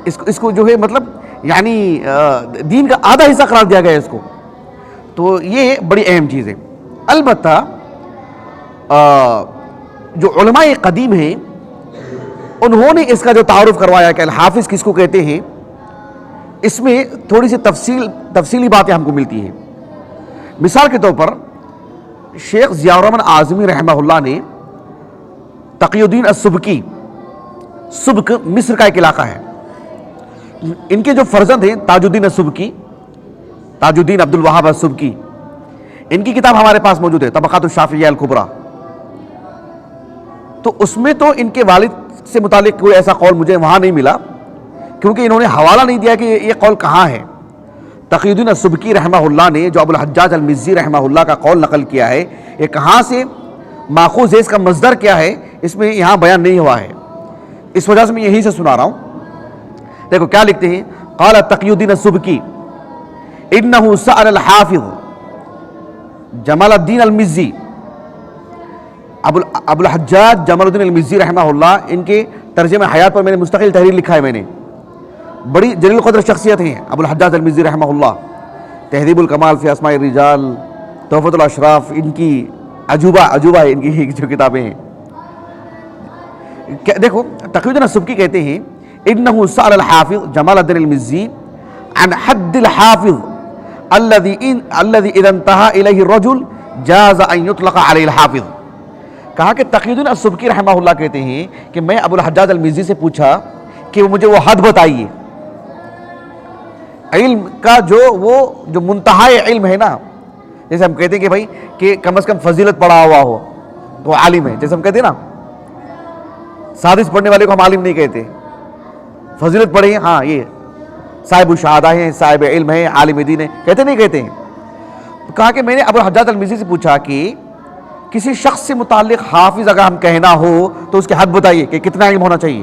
اس کو جو ہے مطلب یعنی دین کا آدھا حصہ قرار دیا گیا ہے اس کو، تو یہ بڑی اہم چیز ہے۔ البتہ جو علماء قدیم ہیں انہوں نے اس کا جو تعارف کروایا کہ الحافظ کس کو کہتے ہیں، اس میں تھوڑی سی تفصیلی باتیں ہم کو ملتی ہیں۔ مثال کے طور پر شیخ ضیاء الرحمن اعظمی رحمہ اللہ نے تقی الدین السبکی، سبک مصر کا ایک علاقہ ہے، ان کے جو فرزند ہیں تاج الدین السبکی، تاج الدین عبد الوہاب السبکی، ان کی کتاب ہمارے پاس موجود ہے طبقات الشافعیہ الکبریٰ، تو اس میں تو ان کے والد سے متعلق کوئی ایسا قول مجھے وہاں نہیں ملا، کیونکہ انہوں نے حوالہ نہیں دیا کہ یہ قول کہاں ہے۔ تقی الدین السبکی رحمہ اللہ نے جو ابو الحجاج المزی رحمہ اللہ کا قول نقل کیا ہے، یہ کہاں سے ماخوذ ہے، اس کا مصدر کیا ہے، اس میں یہاں بیان نہیں ہوا ہے، اس وجہ سے میں یہیں سے سنا رہا ہوں۔ دیکھو کیا لکھتے ہیں، قال تقی الدین السبکی انہ سأل الحافظ جمال الدین المزی، ابو الحجاج جمال الدین المزی رحمہ اللہ، ان کے ترجمہ حیات پر میں نے مستقل تحریر لکھا ہے، میں نے بڑی جلیل قدر شخصیت ہیں ابو الحجاج المزی رحمہ اللہ، تہذیب الکمال فی اسماء الرجال، تحفۃ الاشراف، ان کی عجوبہ ہے ان کی جو کتابیں ہیں۔ دیکھو تقی الدین السبکی کہتے ہیں انہ سأل الحافظ جمال الدین المزی عن حد الحافظ الذي اذا انتهى اليه الرجل جاز ان يطلق عليه الحافظ۔ کہا کہ تقی الدین السبکی رحمہ اللہ کہتے ہیں کہ میں ابو الحجاج المزی سے پوچھا کہ مجھے وہ حد بتائیے، علم کا جو منتہائی علم ہے نا، جیسے ہم کہتے ہیں کہ بھائی کہ کم از کم فضیلت پڑھا ہوا ہو تو عالم ہے، جیسے ہم کہتے ہیں نا، سادس پڑھنے والے کو ہم عالم نہیں کہتے، فضیلت پڑھے ہاں یہ صاحب الشہادہ ہیں، صاحب علم ہیں، عالم دین ہیں، کہتے نہیں کہتے ہیں۔ تو کہا کہ میں نے ابو الحجاج المزی سے پوچھا کہ کسی شخص سے متعلق حافظ اگر ہم کہنا ہو تو اس کی حد بتائیے کہ کتنا علم ہونا چاہیے،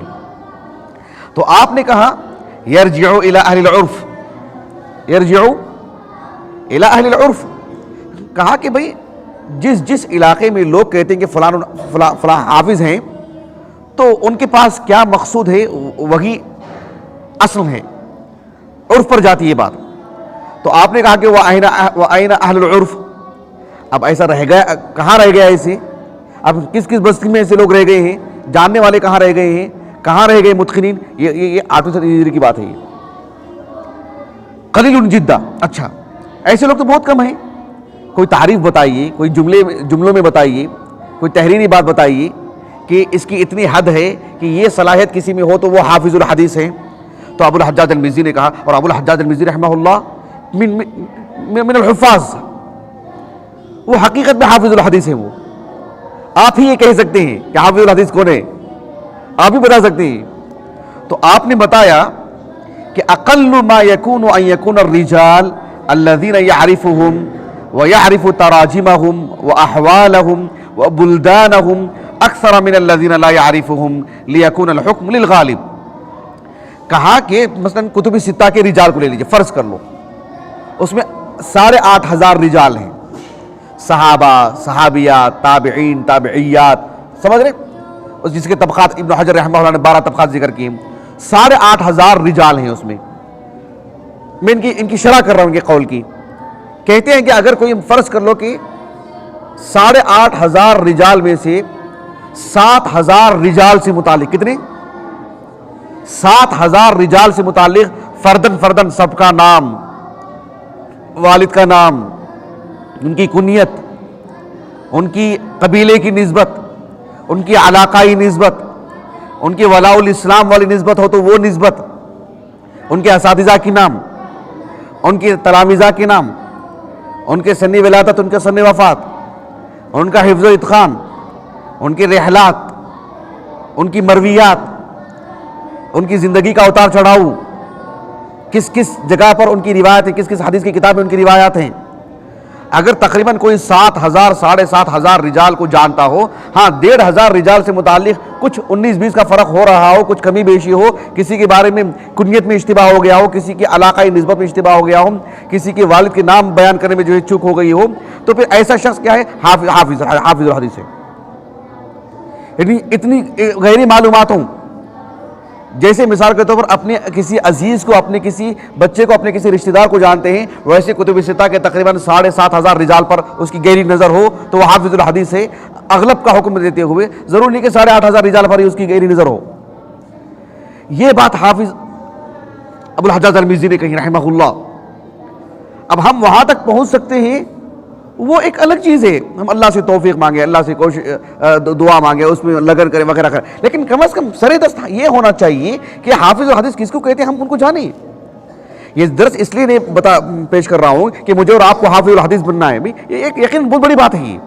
تو آپ نے کہا یرجع الی اہل العرف، یرجع الی اہل العرف، کہا کہ بھئی جس علاقے میں لوگ کہتے ہیں کہ فلاں حافظ ہیں، تو ان کے پاس کیا مقصود ہے وہی اصل ہے، عرف پر جاتی ہے بات۔ تو آپ نے کہا کہ وَأَيْنَ أَهْلُ الْعُرْفِ، اب ایسا رہ گیا، کہاں رہ گیا ایسے، اب کس بستی میں ایسے لوگ رہ گئے ہیں، جاننے والے کہاں رہ گئے ہیں، کہاں رہ گئے متقنین، یہ 8ویں صدی ہجری کی بات ہے، یہ قلیل جدا۔ اچھا ایسے لوگ تو بہت کم ہیں، کوئی تعریف بتائیے، کوئی جملوں میں بتائیے، کوئی تحریری بات بتائیے کہ اس کی اتنی حد ہے کہ یہ صلاحیت کسی میں ہو تو وہ حافظ الحدیث ہے۔ تو ابو الحجاج المزی نے کہا، اور ابو الحجاج المزی رحمہ اللہ من الحفاظ، وہ حقیقت میں حافظ الحدیث ہیں، وہ آپ ہی یہ کہہ سکتے ہیں کہ حافظ الحدیث کون ہے، آپ ہی بتا سکتے ہیں۔ تو آپ نے بتایا کہ اقل ما یکون ان یکون الرجال الذین یعرفهم ویعرف تراجمهم واحوالهم وبلدانهم اکثر من الذین لا یعرفهم لیکون الحکم للغالب۔ کہا کہ مثلا کتب ستہ کے رجال کو لے لیجئے، فرض کر لو اس میں 8,500 رجال ہیں، صحابہ، صحابیات، تابعین، تابعیات، سمجھ رہے، جس کے طبقات ابن حجر رحمہ اللہ نے 12 طبقات ذکر کیے، 8,500 رجال ہیں اس میں ان کی شرح کر رہا ہوں ان کے قول کی۔ کہتے ہیں کہ اگر کوئی فرض کر لو کہ 8,500 رجال میں سے 7,000 رجال سے متعلق، کتنے؟ 7,000 رجال سے متعلق فردن سب کا نام، والد کا نام، ان کی کنیت، ان کی قبیلے کی نسبت، ان کی علاقائی نسبت، ان کی ولاء الاسلام والی نسبت ہو تو وہ نسبت، ان کے اساتذہ کی نام، ان کے تلامذہ کے نام، ان کے سن ولادت، ان کے سن وفات، ان کا حفظ و اتقان، ان کے رحلات، ان کی مرویات، ان کی زندگی کا اتار چڑھاؤ، کس کس جگہ پر ان کی روایت ہے، کس کس حدیث کی کتاب میں ان کی روایات ہیں. اگر تقریباً کوئی 7,000 7,500 رجال کو جانتا ہو، ہاں 1,500 رجال سے متعلق کچھ 19-20 کا فرق ہو رہا ہو، کچھ کمی بیشی ہو، کسی کے بارے میں کنیت میں اشتباہ ہو گیا ہو، کسی کی علاقائی نسبت میں اشتباہ ہو گیا ہو، کسی کے والد کے نام بیان کرنے میں جو ہے چوک ہو گئی ہو، تو پھر ایسا شخص کیا ہے؟ حافظ الحدیث ہے. یعنی اتنی غیر معلومات ہوں، جیسے مثال کے طور پر اپنے کسی عزیز کو، اپنے کسی بچے کو، اپنے کسی رشتہ دار کو جانتے ہیں، ویسے کتب ستہ کے تقریباً 7,500 رجال پر اس کی گہری نظر ہو تو وہ حافظ الحدیث ہے. اغلب کا حکم دیتے ہوئے ضرور نہیں کہ 8,500 رجال پر ہی اس کی گہری نظر ہو. یہ بات حافظ ابو الحجاج المزی نے کہی رحمہ اللہ. اب ہم وہاں تک پہنچ سکتے ہیں، وہ ایک الگ چیز ہے، ہم اللہ سے توفیق مانگے، اللہ سے دعا مانگے، اس میں لگن کریں وغیرہ کریں، لیکن کم از کم سر دست یہ ہونا چاہیے کہ حافظ الحدیث کس کو کہتے ہیں، ہم ان کو جانیں. یہ درس اس لیے نہیں پیش کر رہا ہوں کہ مجھے اور آپ کو حافظ الحدیث بننا ہے، یہ ایک یقین بہت بڑی بات ہے،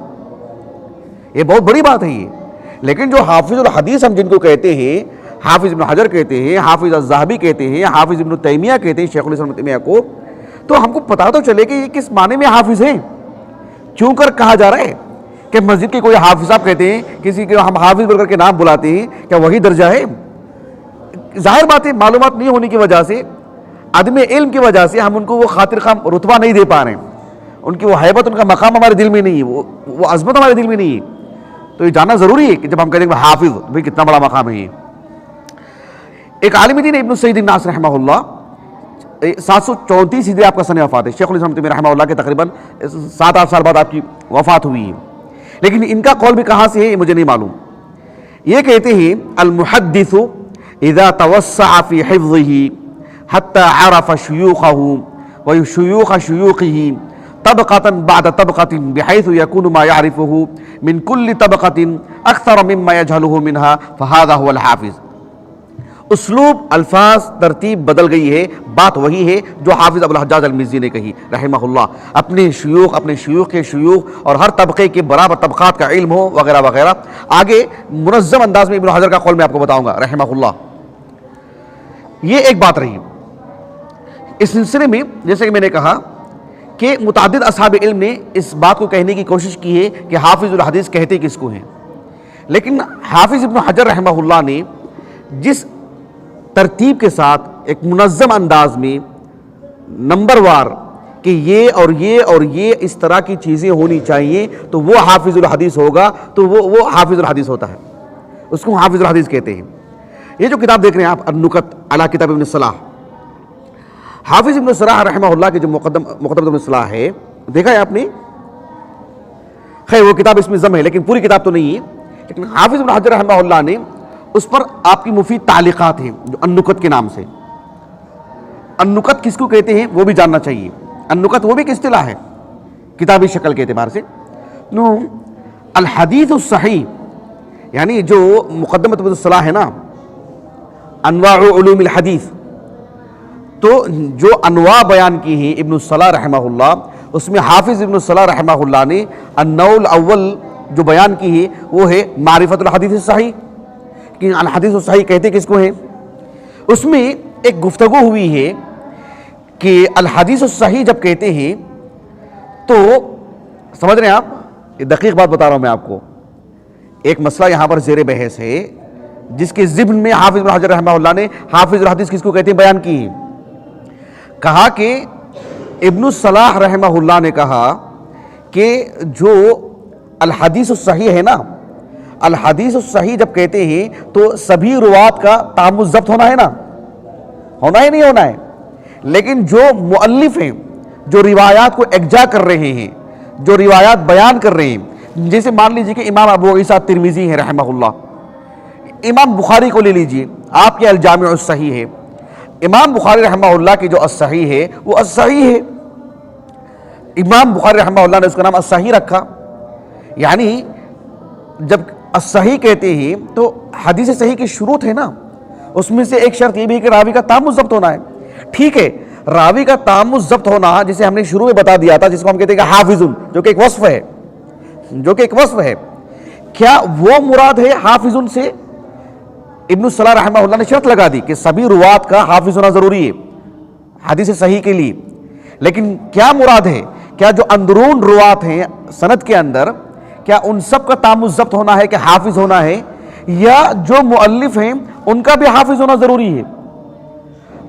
یہ بہت بڑی بات ہے. لیکن جو حافظ الحدیث ہم جن کو کہتے ہیں، حافظ ابن حجر کہتے ہیں، حافظ الذہبی کہتے ہیں، حافظ ابن تیمیہ کہتے ہیں، شیخ الاسلام ابن تیمیہ کو، تو ہم کو پتا تو چلے کہ یہ کس معنی میں حافظ ہیں. کیوں کر کہا جا رہا ہے کہ مسجد کے کوئی حافظ صاحب کہتے ہیں، کسی کے ہم حافظ بول کر کے نام بلاتے ہیں، کیا وہی درجہ ہے؟ ظاہر بات ہے معلومات نہیں ہونے کی وجہ سے، عدم علم کی وجہ سے ہم ان کو وہ خاطر خواہ رتبہ نہیں دے پا رہے ہیں، ان کی وہ ہیبت، ان کا مقام ہمارے دل میں نہیں ہے، وہ عظمت ہمارے دل میں نہیں ہے. تو یہ جاننا ضروری ہے کہ جب ہم کہتے ہیں حافظ، بھئی کتنا بڑا مقام ہے یہ. ایک عالم دین ابن سعید الناس رحمہ اللہ، 734 ہجری آپ کا سن وفات ہے. شیخ الاسلام رحمہ اللہ کے تقریباً 7-8 سال بعد آپ کی وفات ہوئی ہے. لیکن ان کا قول بھی کہاں سے ہے یہ مجھے نہیں معلوم. یہ کہتے ہیں المحدث اذا توسع في حفظه حتى عرف شيوخه وشيوخ شيوخه طبقة بعد طبقة بحيث يكون ما يعرفه من كل طبقة أكثر مما يجهله منها فهذا هو الحافظ. اسلوب، الفاظ، ترتیب بدل گئی ہے، بات وہی ہے جو حافظ ابو الحجاج المزی نے کہی رحمہ اللہ. اپنے شیوخ، اپنے شیوخ کے شیوخ اور ہر طبقے کے برابر طبقات کا علم ہو وغیرہ وغیرہ. آگے منظم انداز میں ابن حجر کا قول میں آپ کو بتاؤں گا رحمہ اللہ. یہ ایک بات رہی. اس سلسلے میں جیسے کہ میں نے کہا کہ متعدد اصحاب علم نے اس بات کو کہنے کی کوشش کی ہے کہ حافظ الحدیث کہتے کس کو ہیں، لیکن حافظ ابن حجر رحمہ اللہ نے جس ترتیب کے ساتھ ایک منظم انداز میں نمبر وار کہ یہ اور یہ اور یہ اس طرح کی چیزیں ہونی چاہیے تو وہ حافظ الحدیث ہوگا، تو وہ حافظ الحدیث ہوتا ہے، اس کو حافظ الحدیث کہتے ہیں. یہ جو کتاب دیکھ رہے ہیں آپ، النکت علی کتاب ابن صلاح، حافظ ابن صلاح رحمہ اللہ کے جو مقدمۃ ابن صلاح ہے، دیکھا ہے آپ نے؟ خیر وہ کتاب اس میں ضم ہے لیکن پوری کتاب تو نہیں ہے. لیکن حافظ ابن حجر رحمہ اللہ نے اس پر آپ کی مفید تعلیقات ہیں جو النکت کے نام سے. النکت کس کو کہتے ہیں وہ بھی جاننا چاہیے. النکت وہ بھی ایک اصطلاح ہے کتابی شکل کے اعتبار سے. الحدیث الصحیح یعنی جو مقدمۃ ابن صلاح ہے نا، انواع علوم الحدیث، تو جو انواع بیان کی ہیں ابن صلاح رحمہ اللہ، اس میں حافظ ابن صلاح رحمہ اللہ نے النوع الاول جو بیان کی ہے وہ ہے معرفت الحدیث الصحیح. کہ الحدیث الصحیح کہتے کس کو ہیں؟ اس میں ایک گفتگو ہوئی ہے کہ الحدیث الصحیح جب کہتے ہیں تو سمجھ رہے ہیں آپ، یہ دقیق بات بتا رہا ہوں میں آپ کو. ایک مسئلہ یہاں پر زیر بحث ہے جس کے ضمن میں حافظ ابن حجر رحمہ اللہ نے حافظ الحدیث کس کو کہتے ہیں بیان کی ہے. کہا کہ ابن الصلاح رحمہ اللہ نے کہا کہ جو الحدیث الصحیح ہے نا، الحدیث الصحیح جب کہتے ہیں تو سبھی روات کا تام ضبط ہونا ہے نا، ہونا ہی نہیں ہونا ہے. لیکن جو مؤلف ہیں، جو روایات کو یکجا کر رہے ہیں، جو روایات بیان کر رہے ہیں. جیسے مان لیجیے کہ امام ابو عیسیٰ ترمذی ہے رحمہ اللہ، امام بخاری کو لے لیجیے، آپ کے الجامع الصحیح ہے. امام بخاری رحمہ اللہ کی جو الصحیح ہے وہ الصحیح ہے. امام بخاری رحمہ اللہ نے اس کا نام الصحیح رکھا. یعنی جب الصحیح کہتے ہیں تو حدیث صحیح کی شروط ہے نا، اس میں سے ایک شرط یہ بھی ہے کہ راوی کا تامُّ ضبط ہونا ہے. ٹھیک ہے، راوی کا تامُّ ضبط ہونا جسے ہم نے شروع میں بتا دیا تھا، جس کو ہم کہتے ہیں کہ حافظ، جو کہ ایک وصف ہے، جو کہ ایک وصف ہے. کیا وہ مراد ہے حافظ سے؟ ابن الصلاح رحمہ اللہ نے شرط لگا دی کہ سبھی روات کا حافظ ہونا ضروری ہے حدیث صحیح کے لیے. لیکن کیا مراد ہے؟ کیا جو اندرون روات ہیں سند کے اندر، کیا ان سب کا تامُّ ضبط ہونا ہے کہ حافظ ہونا ہے، یا جو مؤلف ہیں ان کا بھی حافظ ہونا ضروری ہے؟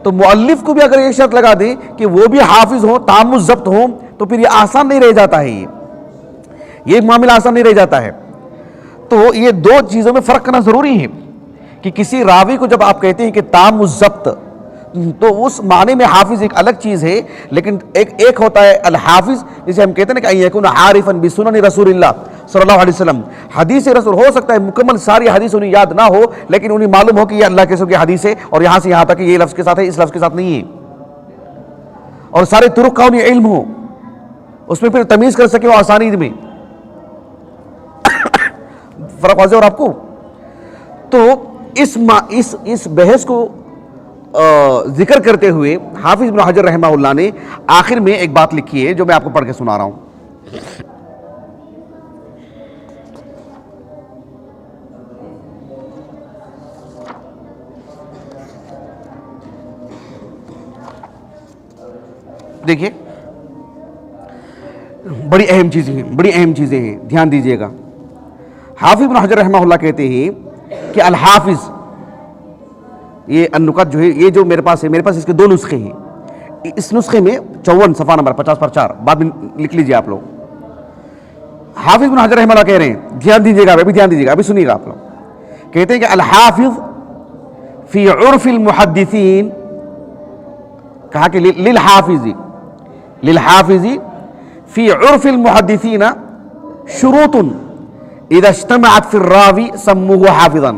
تو مؤلف کو بھی اگر یہ شرط لگا دیں کہ وہ بھی حافظ ہوں، تامُّ ضبط ہوں، تو پھر یہ آسان نہیں رہ جاتا ہے، یہ معاملہ آسان نہیں رہ جاتا ہے. تو یہ دو چیزوں میں فرق کرنا ضروری ہے کہ کسی راوی کو جب آپ کہتے ہیں کہ تامُّ ضبط، تو اس معنی میں حافظ ایک الگ چیز ہے. لیکن ایک ہوتا ہے الحافظ، جسے ہم کہتے ہیں کہ یکون عارفا بسنن رسول اللہ صلی اللہ علیہ وسلم. حدیث رسول ہو سکتا ہے مکمل ساری حدیث انہیں یاد نہ ہو، لیکن انہیں معلوم ہو کہ یہ اللہ کے رسول کی حدیث ہے، اور یہاں سے یہاں تک کہ یہ لفظ کے ساتھ ہے، اس لفظ کے ساتھ نہیں ہے، اور سارے طرق کا انہیں علم ہو، اس میں پھر تمیز کر سکے وہ آسانی میں. فرق واضح اور آپ کو. تو اس بحث کو ذکر کرتے ہوئے حافظ ابن حجر رحمہ اللہ نے آخر میں ایک بات لکھی ہے جو میں آپ کو پڑھ کے سنا رہا ہوں. دیکھیے، بڑی اہم چیزیں ہیں، دھیان دیجئے گا. حافظ ابن حجر رحمہ اللہ کہتے ہیں کہ الحافظ، یہ النکت جو ہے، یہ جو میرے پاس ہے، میرے پاس اس کے دو نسخے ہیں. اس نسخے میں 54 صفحہ نمبر 50/4 بعد میں لکھ لیجئے آپ لوگ. حافظ ابن حجر رحمہ اللہ کہہ رہے ہیں، دھیان دیجئے گا، ابھی دھیان دیجئے گا، ابھی سنیے گا آپ لوگ. کہتے ہیں کہ الحافظ فی عرف المحدثین، کہا کہ للحافظ فی عرف المحدثین شروط اذا اجتمعت فی الراوی سموه حافظا.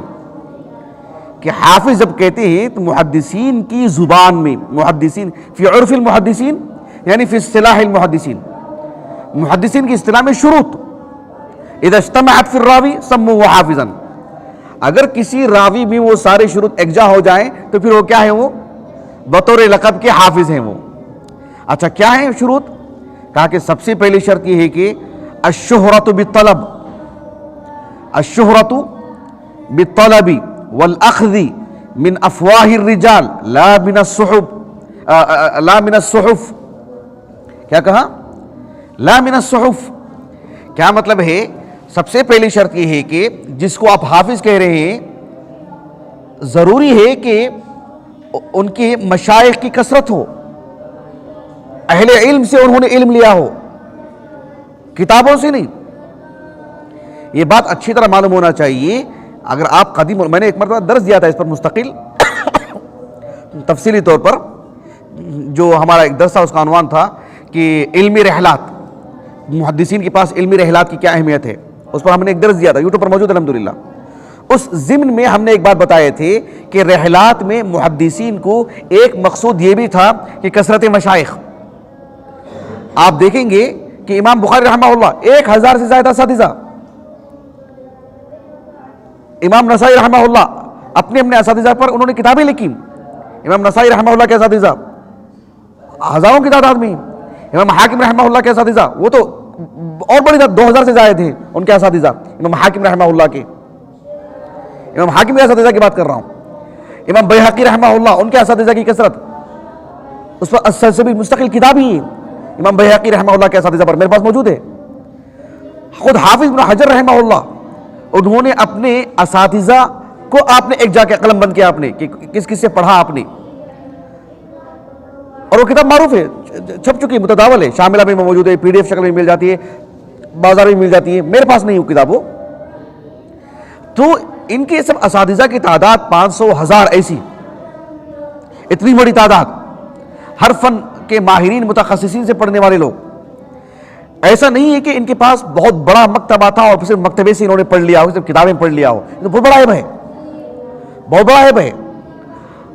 کہ حافظ جب کہتے ہیں تو محدثین کی زبان میں، محدثین فی عرف المحدثین یعنی فی اصطلاح المحدثین، محدثین کی اصطلاح میں شروط، اذا اجتمعت فی الراوی سموه حافظا، اگر کسی راوی میں وہ سارے شروط یکجا ہو جائیں تو پھر وہ کیا ہے؟ وہ بطور لقب کے حافظ ہیں وہ. اچھا کیا ہے شروط؟ کہا کہ سب سے پہلی شرط یہ ہے کہ الشہرۃ بالطلب، الشہرۃ بالطلب والاخذ من افواہ الرجال لا من الصحف. کیا کہا؟ لا من الصحف. کیا مطلب ہے؟ سب سے پہلی شرط یہ ہے کہ جس کو آپ حافظ کہہ رہے ہیں ضروری ہے کہ ان کے مشائخ کی کثرت ہو، اہل علم سے انہوں نے علم لیا ہو، کتابوں سے نہیں. یہ بات اچھی طرح معلوم ہونا چاہیے. اگر آپ قدیم، میں نے ایک مرتبہ درس دیا تھا اس پر مستقل تفصیلی طور پر، جو ہمارا ایک درس تھا اس کا عنوان تھا کہ علمی رحلات، محدثین کے پاس علمی رحلات کی کیا اہمیت ہے. اس پر ہم نے ایک درس دیا تھا، یوٹیوب پر موجود ہے الحمدللہ. اس ضمن میں ہم نے ایک بات بتائے تھے کہ رحلات میں محدثین کو ایک مقصود یہ بھی تھا کہ کثرت مشائخ. آپ دیکھیں گے کہ امام بخاری رحمہ اللہ 1000 سے زائد اساتذہ، امام نسائی رحمہ اللہ اپنے اساتذہ پر انہوں نے کتابیں لکھی. امام نسائی رحمہ اللہ کے اساتذہ ہزاروں کی تعداد میں. امام حاکم رحمہ اللہ کے اساتذہ وہ تو اور بڑی 2000 سے زائد ہیں ان کے اساتذہ. امام حاکم رحمہ اللہ کے، امام حاکم کے اساتذہ کی بات کر رہا ہوں. امام بیہقی رحمہ اللہ، ان کے اساتذہ کی کثرت، اس پر السلسبیل مستقل کتاب ہی امام بیہقی رحمہ اللہ کے اساتذہ پر میرے پاس موجود ہے. خود حافظ ابن حجر رحمہ اللہ، انہوں نے اپنے اساتذہ کو آپ نے ایک جا کے قلم بند کیا آپ نے کہ کس کس سے پڑھا آپ نے، اور وہ کتاب معروف ہے، چھپ چکی، متداول ہے، شاملہ میں موجود ہے، PDF شکل میں مل جاتی ہے، بازار میں مل جاتی ہے. میرے پاس نہیں وہ کتاب. وہ تو ان کے سب اساتذہ کی تعداد 500 1000 ایسی، اتنی بڑی تعداد، ہر فن کے ماہرین متخصصین سے پڑھنے والے لوگ. ایسا نہیں ہے کہ ان کے پاس بہت بڑا مکتبہ تھا اور صرف مکتبے سے انہوں نے پڑھ لیا ہو, صرف کتابیں پڑھ لیا ہو. یہ تو بہت بڑا عیب ہے, بہت بڑا عیب ہے.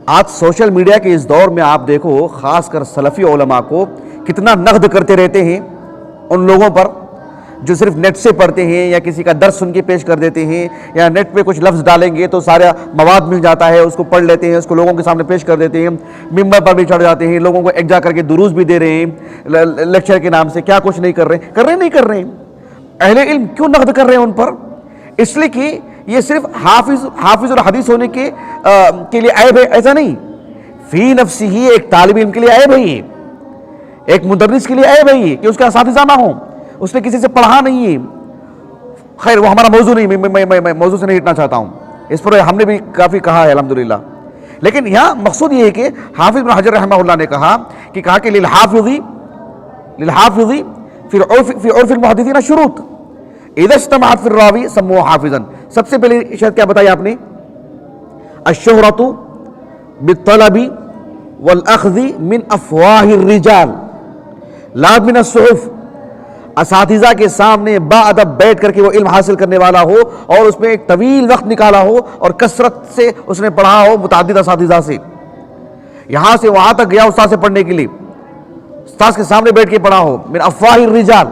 آج سوشل میڈیا کے اس دور میں آپ دیکھو خاص کر سلفی علماء کو کتنا نقد کرتے رہتے ہیں ان لوگوں پر جو صرف نیٹ سے پڑھتے ہیں یا کسی کا درس سن کے پیش کر دیتے ہیں, یا نیٹ پہ کچھ لفظ ڈالیں گے تو سارا مواد مل جاتا ہے, اس کو پڑھ لیتے ہیں, اس کو لوگوں کے سامنے پیش کر دیتے ہیں, ممبر پر بھی چڑھ جاتے ہیں, لوگوں کو ایک جا کر کے دروس بھی دے رہے ہیں لیکچر کے نام سے. کیا کچھ نہیں کر رہے ہیں. اہل علم کیوں نقد کر رہے ہیں ان پر؟ اس لیے کہ یہ صرف حافظ اور حدیث ہونے کے لیے عیب ہے, ایسا نہیں. فی نفسی ہی ایک طالب علم کے لیے عیب ہے, یہ ایک مدرس کے لیے عیب ہے یہ کہ اس کا اساتذہ نہ ہوں, اس نے کسی سے پڑھا نہیں ہے. خیر وہ ہمارا موضوع نہیں, میں موضوع سے نہیں ہٹنا چاہتا ہوں, اس پر ہم نے بھی کافی کہا ہے الحمدللہ. لیکن یہاں مقصود یہ ہے کہ حافظ بن حجر رحمہ اللہ نے کہا کہ للحافظ فی عرف المحدثین شروط اذا اجتمعت فی الراوی سموه حافظا. سب سے پہلے شرط کیا بتائی آپ نے؟ الشہرۃ بالطلب والاخذ من افواہ الرجال لا من الصحف. اساتذہ کے سامنے باادب بیٹھ کر کے وہ علم حاصل کرنے والا ہو اور اس میں ایک طویل وقت نکالا ہو اور کثرت سے اس نے پڑھا ہو متعدد اساتذہ سے, یہاں سے وہاں تک گیا استاد سے پڑھنے کے لیے, استاد کے سامنے بیٹھ کے پڑھا ہو. من افواہ الرجال,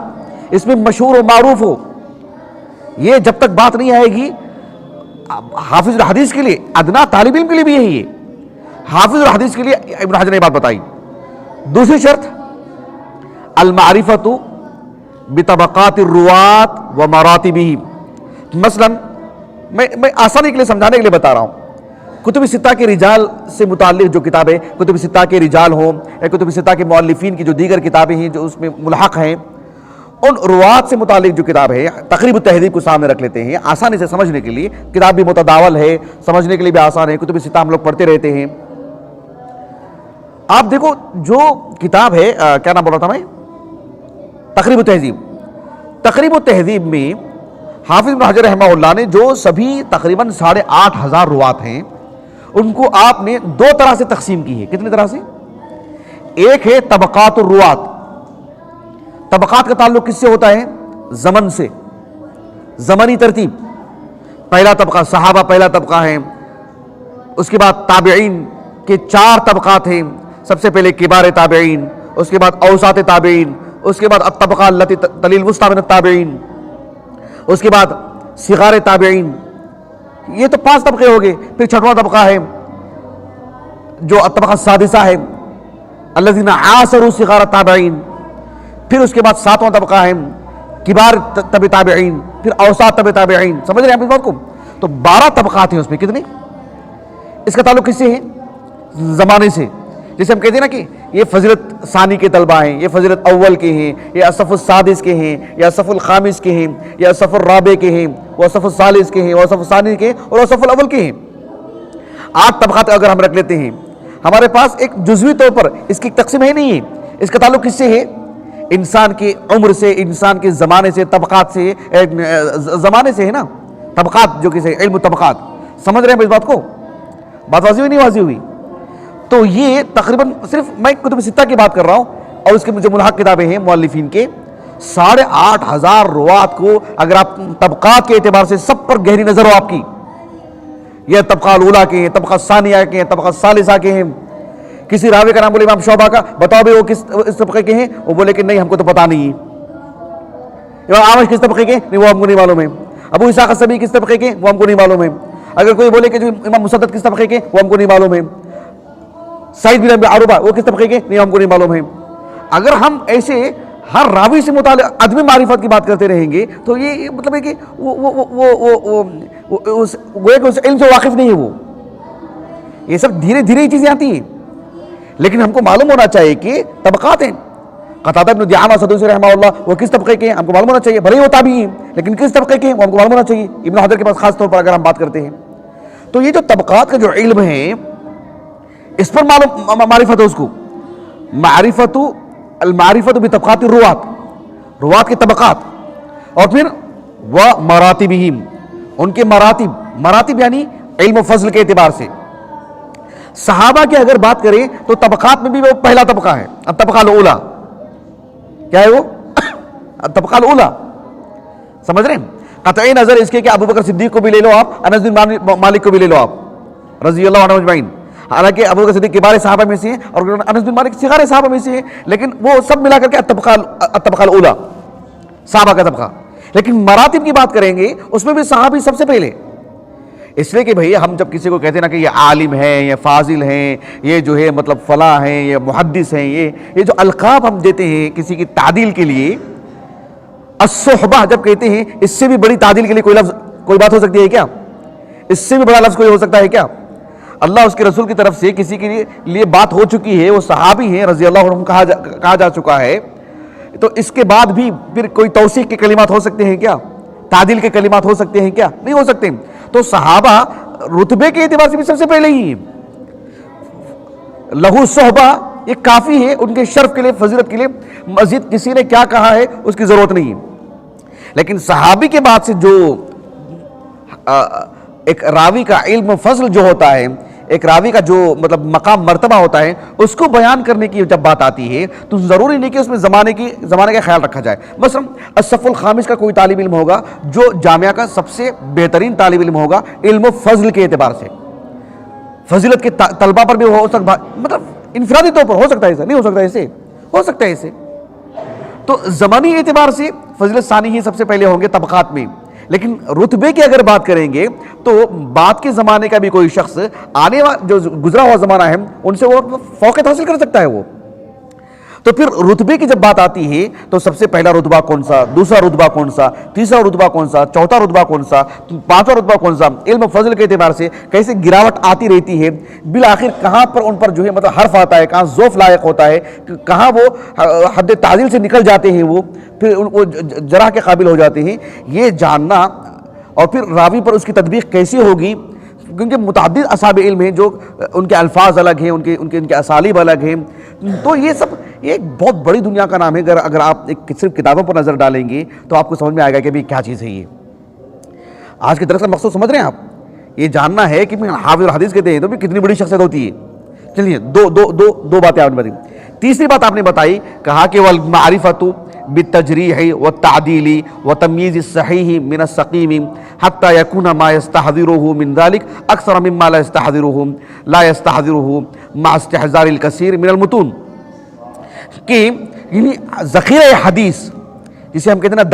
اس میں مشہور و معروف ہو. یہ جب تک بات نہیں آئے گی حافظ الحدیث کے لیے, ادنا طالب علم کے لیے بھی یہی ہے. حافظ الحدیث کے لیے ابن حجر نے بات بتائی. دوسری شرط المعرفۃ بطبقات الرواة و مراتبہم. مثلا میں آسانی کے لیے سمجھانے کے لیے بتا رہا ہوں, کتب ستہ کے رجال سے متعلق جو کتابیں کتب ستہ کے رجال ہوں یا کتب ستہ کے مؤلفین کی جو دیگر کتابیں ہیں جو اس میں ملحق ہیں, ان روات سے متعلق جو کتاب ہے تقریب التہذیب کو سامنے رکھ لیتے ہیں آسانی سے سمجھنے کے لیے. کتاب بھی متداول ہے, سمجھنے کے لیے بھی آسان ہے, کتب ستہ ہم لوگ پڑھتے رہتے ہیں. آپ دیکھو جو کتاب ہے کیا نام بول رہا تھا میں, تقریب التہذیب. تقریب التہذیب میں حافظ بن حجر رحمہ اللہ نے جو سبھی تقریباً 8,500 روات ہیں ان کو آپ نے دو طرح سے تقسیم کی ہے. کتنی طرح سے؟ ایک ہے طبقات الروات. طبقات کا تعلق کس سے ہوتا ہے؟ زمن سے, زمنی ترتیب. پہلا طبقہ صحابہ پہلا طبقہ ہے, اس کے بعد تابعین کے 4 طبقات ہیں. سب سے پہلے کبار تابعین, اس کے بعد اوساط تابعین, اس کے بعد الطبقہ التی تلی الوسطی من التابعین, اس کے بعد صغار تابعین. یہ تو 5 طبقے ہو گئے. پھر 6واں طبقہ ہے جو الطبقہ السادسہ ہے الذین عاصروا صغار التابعین. پھر اس کے بعد 7واں طبقہ ہے کبار تبع تابعین, پھر اوساط تبع تابعین. سمجھ رہے ہیں آپ اس بات کو؟ تو 12 طبقات ہیں اس میں. کتنے؟ اس کا تعلق کس سے ہے؟ زمانے سے. جیسے ہم کہتے ہیں نا کہ یہ فضیلت ثانی کے طلبہ ہیں, یہ فضیلت اول کے ہیں, یہ الصف السادس کے ہیں, یا الصف الخامس کے ہیں, یا الصف الرابع کے ہیں, وہ الصف الثالث کے ہیں, وہ الصف الثانی کے ہیں, اور الصف الاول کے ہیں. 8 طبقات اگر ہم رکھ لیتے ہیں, ہمارے پاس ایک جزوی طور پر اس کی تقسیم ہے نہیں ہے. اس کا تعلق کس سے ہے؟ انسان کی عمر سے, انسان کے زمانے سے, طبقات سے, زمانے سے ہے نا طبقات, جو کسی علم طبقات. سمجھ رہے ہیں اس بات کو؟ بات واضح ہوئی نہیں واضح ہوئی؟ تو یہ تقریباً صرف میں کتب ستہ کی بات کر رہا ہوں اور اس کے جو ملحق کتابیں ہیں مؤلفین کے, 8,500 روات کو اگر آپ طبقات کے اعتبار سے سب پر گہری نظر ہو آپ کی, یہ طبقہ الاولیٰ کے ہیں, طبقہ ثانیہ کے ہیں, طبقہ ثالثہ کے ہیں. کسی راوی کا نام بولے امام شعبہ کا, بتاؤ بھی وہ کس اس طبقے کے ہیں, وہ بولے کہ نہیں ہم کو تو پتہ نہیں ہے. امام اعمش کس طبقے کے, نہیں وہ ہم کو نہیں معلوم ہے. ابو اسحاق السبیعی کس طبقے کے, وہ ہم کو نہیں معلوم ہے. اگر کوئی بولے کہ جو امام مسدد کس طبقے کے, وہ ہم کو نہیں معلوم ہے. سعید بن ابی عروبہ وہ کس طبقے کے, نہیں ہم کو نہیں معلوم ہے. اگر ہم ایسے ہر راوی سے متعلق عدم معرفت کی بات کرتے رہیں گے تو یہ مطلب ہے کہ وہ اس علم سے واقف نہیں ہے. وہ یہ سب دھیرے دھیرے ہی چیزیں آتی ہیں, لیکن ہم کو معلوم ہونا چاہیے کہ طبقات ہیں. قتادہ بن دعامہ سدوسی رحمہ اللہ وہ کس طبقے کے ہیں ہم کو معلوم ہونا چاہیے, بھلے وہ تابعی ہیں لیکن کس طبقے کے ہیں وہ ہم کو معلوم ہونا چاہیے. ابن حجر کے پاس خاص طور پر اگر ہم بات کرتے ہیں تو یہ جو طبقات کا جو علم ہے اس پر معرفت ہے. اس کو المعرفت بطبقات الروات, روات کے طبقات, اور پھر وہ مراتبہم, ان کے مراتب, مراتب یعنی علم و فضل کے اعتبار سے. صحابہ کی اگر بات کریں تو طبقات میں بھی وہ پہلا طبقہ ہے، الطبقہ الاولی. کیا ہے وہ؟ الطبقہ الاولی. سمجھ رہے ہیں؟ قطعی نظر اس کے کہ ابو بکر صدیق کو بھی لے لو آپ، انس بن مالک کو بھی لے لو آپ رضی اللہ عنہ اجمعین. حالانکہ ابو بکر صدیق کبار صحابہ میں سے ہیں اور انس بن مالک صغار صحابہ میں سے ہیں، لیکن وہ سب ملا کر کے الطبقہ الاولی صحابہ کا طبقہ. لیکن مراتب کی بات کریں گے اس میں بھی صحابی سب سے پہلے. اس لیے کہ بھئی ہم جب کسی کو کہتے ہیں نا کہ یہ عالم ہیں، یہ فاضل ہیں، یہ جو ہے مطلب فلاں ہیں، یہ محدث ہیں، یہ جو القاب ہم دیتے ہیں کسی کی تعدیل کے لیے، الصحبہ جب کہتے ہیں، اس سے بھی بڑی تعدیل کے لیے کوئی بات ہو سکتی ہے کیا؟ اس سے بھی بڑا لفظ کوئی ہو سکتا ہے کیا؟ اللہ اس کے رسول کی طرف سے کسی کے لیے بات ہو چکی ہے، وہ صحابی ہیں رضی اللہ عنہم کہا جا چکا ہے، تو اس کے بعد بھی پھر کوئی توثیق کے کلمات ہو سکتے ہیں کیا؟ تعدیل کے کلمات ہو سکتے ہیں کیا؟ نہیں ہو سکتے. تو صحابہ رتبے کے اعتبار سے بھی سب سے پہلے ہی ہیں. لہو صحبہ یہ کافی ہے ان کے شرف کے لیے، فضیلت کے لیے. مزید کسی نے کیا کہا ہے اس کی ضرورت نہیں ہے. لیکن صحابی کے بعد سے جو ایک راوی کا علم و فضل جو ہوتا ہے، ایک راوی کا جو مطلب مقام مرتبہ ہوتا ہے، اس کو بیان کرنے کی جب بات آتی ہے تو ضروری نہیں کہ اس میں زمانے کا خیال رکھا جائے. مثلا الصف الخامس کا کوئی طالب علم ہوگا جو جامعہ کا سب سے بہترین طالب علم ہوگا علم و فضل کے اعتبار سے، فضیلت کے طلبہ پر بھی ہو سکتا، مطلب انفرادی طور پر ہو سکتا ہے ایسا، نہیں ہو سکتا ایسے، ہو سکتا ہے ایسے. تو زمانی اعتبار سے فضیلت ثانی ہی سب سے پہلے ہوں گے طبقات میں. لیکن رتبے کی اگر بات کریں گے تو بعد کے زمانے کا بھی کوئی شخص آنے والا جو گزرا ہوا زمانہ ہے ان سے وہ فوقیت حاصل کر سکتا ہے وہ. تو پھر رتبے کی جب بات آتی ہے تو سب سے پہلا رتبہ کون سا، دوسرا رتبہ کون سا، تیسرا رتبہ کون سا، چوتھا رتبہ کون سا، پانچواں رتبہ کون سا، علم و فضل کے اعتبار سے کیسے گراوٹ آتی رہتی ہے، بالآخر کہاں پر ان پر جو ہے مطلب حرف آتا ہے، کہاں ذوف لائق ہوتا ہے، کہاں وہ حد تعدیل سے نکل جاتے ہیں، وہ پھر وہ جرح کے قابل ہو جاتے ہیں. یہ جاننا اور پھر راوی پر اس کی تطبیق کیسی ہوگی، کیونکہ متعدد اصحاب علم ہیں جو ان کے الفاظ الگ ہیں، ان کے اسالیب الگ ہیں. تو یہ سب ایک بہت بڑی دنیا کا نام ہے. اگر آپ صرف کتابوں پر نظر ڈالیں گے تو آپ کو سمجھ میں آئے گا کہ کیا چیز ہے یہ. آج کے درس کا مقصد سمجھ رہے ہیں آپ؟ یہ جاننا ہے کہ حافظ الحدیث کہتے ہیں تو بھی کتنی بڑی شخصیت ہوتی ہے. چلیے دو باتیں آپ نے بتائی. تیسری بات آپ نے بتائی، کہا کہ والمعرفۃ بالتجریح والتعدیل وتمییز الصحیح من السقیم حتی یکون ما یستحضره من ذلک اکثر مما لا یستحضره مع استحضار الکثیر من المتون. کہ یعنی ذخیرہ حدیث جسے ہم کہتے ہیں نا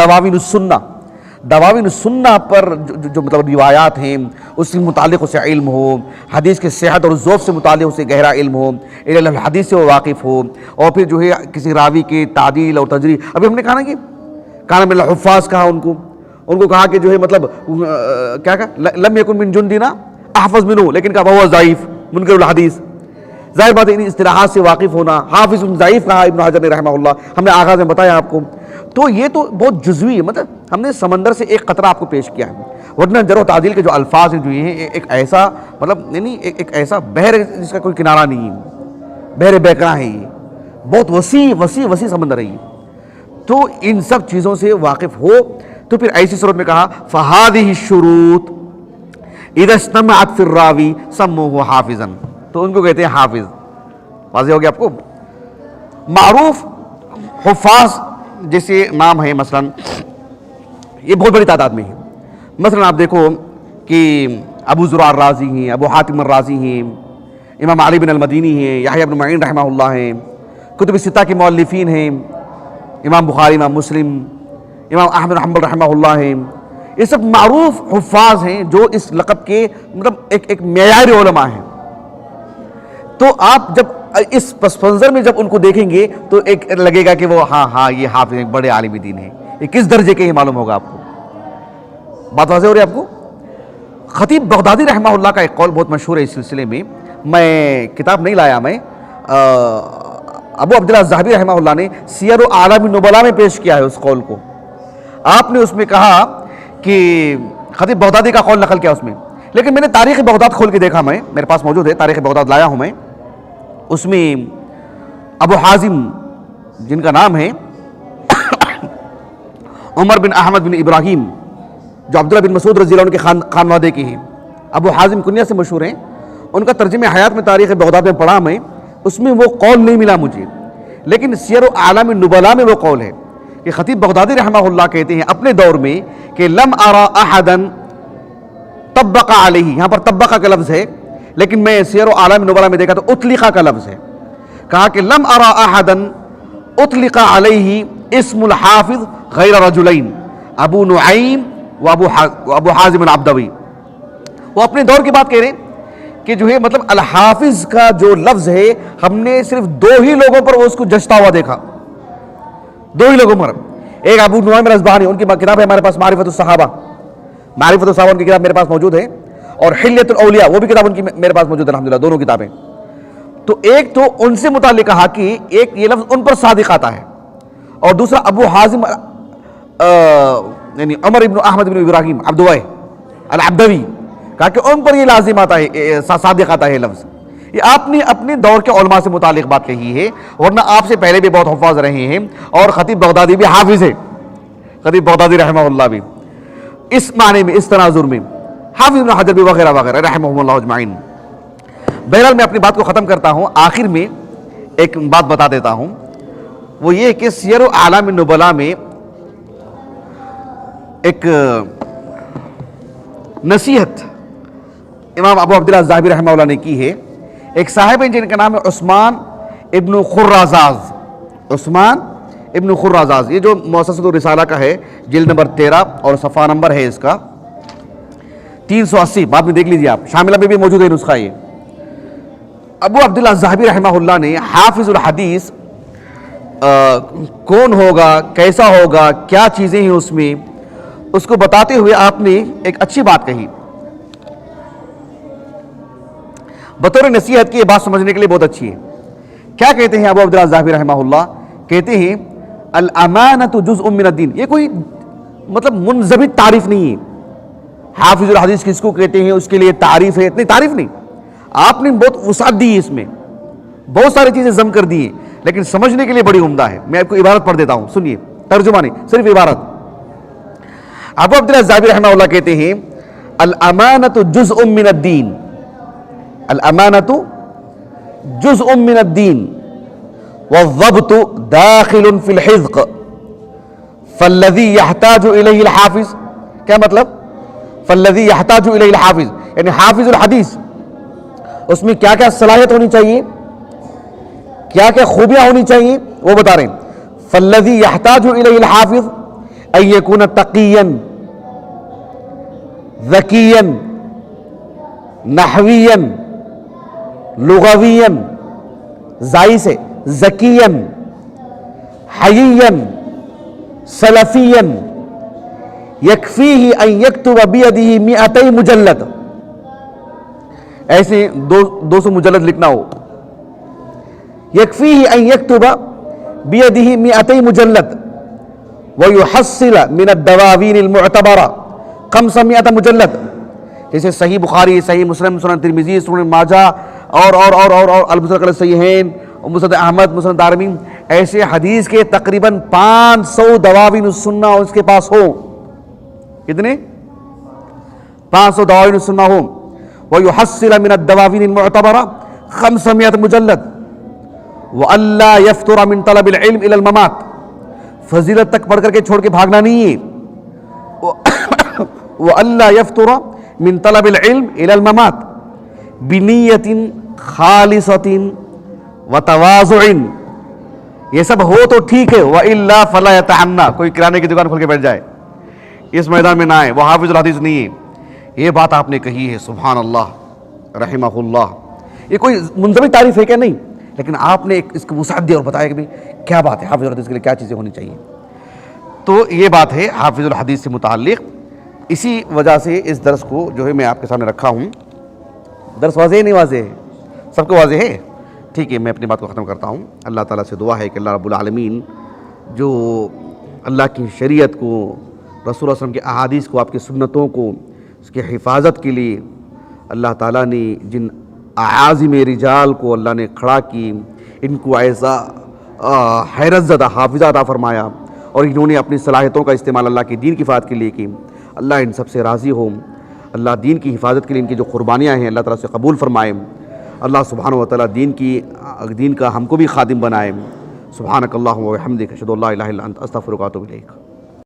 دواوین السنہ پر جو مطلب روایات ہیں اس سے متعلق اسے علم ہو، حدیث کے صحت اور ذوق سے متعلق اسے گہرا علم ہو، علم الحدیث سے وہ واقف ہو، اور پھر جو ہے کسی راوی کے تعدیل اور تجریح. ابھی ہم نے کہا نا کہ کان من الحفاظ کہا ان کو کہا کہ جو ہے مطلب کیا کہا، لم یکن من جندنا احفظ منہ، لیکن کہا وہ ضعیف منکر الحدیث. ظاہر بات ہے ان اصطلاحات سے واقف ہونا. حافظ ضعیف کہا ابن حجر نے رحمہ اللہ، ہم نے آغاز میں بتایا آپ کو. تو یہ تو بہت جزوی ہے، مطلب ہم نے سمندر سے ایک قطرہ آپ کو پیش کیا ہے. ورنہ جرح و تعدیل کے جو الفاظ ہیں جو یہ ہیں ایک ایسا مطلب یعنی ایک ایسا بحر ہے جس کا کوئی کنارہ نہیں ہے، بحر بیکراں ہے، یہ بہت وسیع سمندر ہے یہ. تو ان سب چیزوں سے واقف ہو تو پھر ایسی صورت میں کہا فہذہ الشروط اذا اجتمعت فی الراوی سموہ حافظا. تو ان کو کہتے ہیں حافظ. واضح ہو گیا آپ کو؟ معروف حفاظ جیسے نام ہے مثلا یہ بہت بڑی تعداد میں ہے. مثلا آپ دیکھو کہ ابو زرع الرازی ہیں، ابو حاتم الرازی ہیں، امام علی بن المدینی ہیں، یحییٰ بن معین رحمہ اللہ ہیں، کتب ستہ کے مؤلفین ہیں، امام بخاری، امام مسلم، امام احمد بن حنبل رحمہ اللہ ہیں. یہ سب معروف حفاظ ہیں جو اس لقب کے مطلب ایک معیاری علماء ہیں. تو آپ جب اس پس منظر میں جب ان کو دیکھیں گے تو ایک لگے گا کہ وہ ہاں یہ حافظ ایک بڑے عالم دین ہیں. یہ کس درجے کے یہ معلوم ہوگا آپ کو. بات واضح ہو رہی ہے آپ کو؟ خطیب بغدادی رحمہ اللہ کا ایک قول بہت مشہور ہے اس سلسلے میں. میں کتاب نہیں لایا، میں ابو عبداللہ الذہبی رحمہ اللہ نے سیر اعلام النبلاء میں پیش کیا ہے اس قول کو. آپ نے اس میں کہا کہ خطیب بغدادی کا قول نقل کیا اس میں، لیکن میں نے تاریخ بغداد کھول کے دیکھا، میں میرے پاس موجود ہے، تاریخ بغداد لایا ہوں میں. اس میں ابو حازم جن کا نام ہے عمر بن احمد بن ابراہیم جو عبداللہ بن مسعود رضی اللہ عنہ کے خانوادے کے ہیں، ابو حازم کنیہ سے مشہور ہیں. ان کا ترجمہ حیات میں تاریخ بغداد میں پڑھا میں، اس میں وہ قول نہیں ملا مجھے، لیکن سیر اعلام النبلاء میں وہ قول ہے کہ خطیب بغدادی رحمہ اللہ کہتے ہیں اپنے دور میں کہ لم ارى احدا طبق علیہ، یہاں پر طبقہ کا لفظ ہے لیکن میں سیر اعلام النبلاء میں دیکھا تو اطلقہ کا لفظ ہے، کہا کہ لم ارى احدا اطلق علیہ اسم الحافظ غیر رجلین ابو نعیم و ابو حازم العبدوی۔ وہ اپنے دور کی بات کہہ رہے ہیں کہ جو ہے مطلب الحافظ کا جو لفظ ہے ہم نے صرف 2 ہی لوگوں پر وہ اس کو جچتا ہوا دیکھا، 2 ہی لوگوں پر، ایک ابو نعیم الاصبہانی، ان کی کتاب ہے ہمارے پاس معرفت الصحابہ، معرفت الصحابہ ان کی کتاب میرے پاس موجود ہے، اور حلیۃ الاولیاء وہ بھی کتاب ان کی میرے پاس موجود ہے الحمدللہ، دونوں کتابیں۔ تو ایک تو ان سے متعلق کہا کہ ایک یہ لفظ ان پر صادق آتا ہے، اور دوسرا ابو حازم یعنی عمر ابن احمد ابن ابراہیم عبدوی العبدوی، کہا کہ ان پر یہ لازم آتا ہے، صادق آتا ہے لفظ۔ یہ آپ نے اپنے دور کے علماء سے متعلق بات کہی ہے، ورنہ آپ سے پہلے بھی بہت حفاظ رہے ہیں، اور خطیب بغدادی بھی حافظ ہے، خطیب بغدادی رحمہ اللہ بھی اس معنی میں، اس تناظر میں، حافظ ابن حجر بھی وغیرہ وغیرہ رحمہ اللہ اجمعین۔ بہرحال میں اپنی بات کو ختم کرتا ہوں، آخر میں ایک بات بتا دیتا ہوں، وہ یہ کہ سیر اعلام النبلاء میں ایک نصیحت امام ابو عبداللہ الذہبی رحمہ اللہ نے کی ہے، ایک صاحب ہیں جن کا نام ہے عثمان ابن خرازاز، عثمان ابن خرازاز، یہ جو مؤسسۃ الرسالہ کا ہے، جلد نمبر 13 اور صفحہ نمبر ہے اس کا 380، بعد میں دیکھ لیجیے آپ، شاملہ میں بھی موجود ہے نسخہ۔ یہ ابو عبداللہ الذہبی رحمہ اللہ نے حافظ الحدیث کون ہوگا، کیسا ہوگا، کیا چیزیں ہیں اس میں، اس کو بتاتے ہوئے آپ نے ایک اچھی بات کہی، بطور نصیحت کی یہ بات سمجھنے کے لیے بہت اچھی ہے۔ کیا کہتے ہیں ابو عبداللہ الذہبی رحمہ اللہ؟ کہتے ہیں الامانۃ جزء من الدین، یہ کوئی مطلب منضبط تعریف نہیں ہے، حافظ الحدیث کس کو کہتے ہیں اس کے لیے تعریف ہے، اتنی تعریف نہیں، آپ نے بہت وسعت دی ہے اس میں، بہت ساری چیزیں ضم کر دی ہیں، لیکن سمجھنے کے لیے بڑی عمدہ ہے۔ میں آپ کو عبارت پڑھ دیتا ہوں، سنیے، ترجمہ نہیں، صرف عبارت۔ ابو عبداللہ الذہبی رحمہ اللہ کہتے ہیں الامانۃ جزء من الدین، الامانۃ جزء من الدین والضبط داخل فی الحذق فالذی یحتاج الیہ الحافظ، کیا مطلب؟ فالذی یحتاج الیہ الحافظ یعنی حافظ الحدیث، اس میں کیا کیا صلاحیت ہونی چاہیے، کیا کیا خوبیاں ہونی چاہیے، وہ بتا رہے ہیں۔ فالذی یحتاج الیہ الحافظ ان یکون تقیا ذکیا نحویا لغویا، زائی سے ذکیا حییا سلفیا یکفیہ ان یکتب بیدہ 200 مجلد، ایسے 200 مجلد لکھنا ہو، یکفیہ ان یکتب بیدہ 200 مجلد ویحصل من الدواوین المعتبرہ 500 مجلد، جیسے صحیح بخاری، صحیح مسلم، سنن ترمذی، سنن ماجہ اور المسند الصحیحین، مسند احمد، مسند دارمی، ایسے حدیث کے تقریباً 500 دواوین السنہ اس کے پاس ہو، کتنے؟ 500 دواوین السنہ ہو، وَيُحَصِّلَ مِنَ الدَّوَاوِينِ الْمُعْتَبَرَةِ 500 مجلد، وَأَلَّا يَفْتُرَ مِنْ طَلَبِ الْعِلْمِ إِلَى الْمَمَاتِ، فضیلت تک پڑھ کر کے چھوڑ کے بھاگنا نہیں ہے، وَأَلَّا يَفْتُرَ مِنْ طَلَبِ الْعِلْمِ إِلَى الْمَمَاتِ بِنِيَّةٍ خَالِصَةٍ وَتَوَاضُعٍ، یہ سب ہو تو ٹھیک ہے، وَإِلَّا فَلَا يَتَعَنَّى، کوئی کرانے کی دکان کھول کے بیٹھ جائے اس میدان میں نہ آئے، وہ حافظ الحدیث نہیں ہے۔ یہ بات آپ نے کہی ہے، سبحان اللہ رحمہ اللہ، یہ کوئی منضبط تعریف ہے کیا؟ نہیں، لیکن آپ نے اس کو وسعت دیا اور بتایا کہ کیا بات ہے، حافظ الحدیث کے لیے کیا چیزیں ہونی چاہیے۔ تو یہ بات ہے حافظ الحدیث سے متعلق، اسی وجہ سے اس درس کو جو ہے میں آپ کے سامنے رکھا ہوں۔ درس واضح ہے نہیں واضح ہے؟ سب کو واضح ہے؟ ٹھیک ہے، میں اپنی بات کو ختم کرتا ہوں۔ اللہ تعالیٰ سے دعا ہے کہ اللہ رب العالمین جو اللہ کی شریعت کو، رسول اللہ علیہ وسلم کے احادیث کو، آپ کی سنتوں کو، اس کی حفاظت کے لیے اللہ تعالیٰ نے جن اعاظم رجال کو اللہ نے کھڑا کی، ان کو ایسا حیرت زدہ حافظہ عطا فرمایا، اور انہوں نے اپنی صلاحیتوں کا استعمال اللہ کے دین کی افادت کے لیے کی، اللہ ان سب سے راضی ہو۔ اللہ دین کی حفاظت کے لیے ان کی جو قربانیاں ہیں اللہ تعالیٰ سے قبول فرمائے. اللہ سبحانہ و تعالیٰ دین کا ہم کو بھی خادم بنائے. سبحانک اللہم و بحمدک اشہد ان لا الہ الا انت استغفرک و اتوب الیک.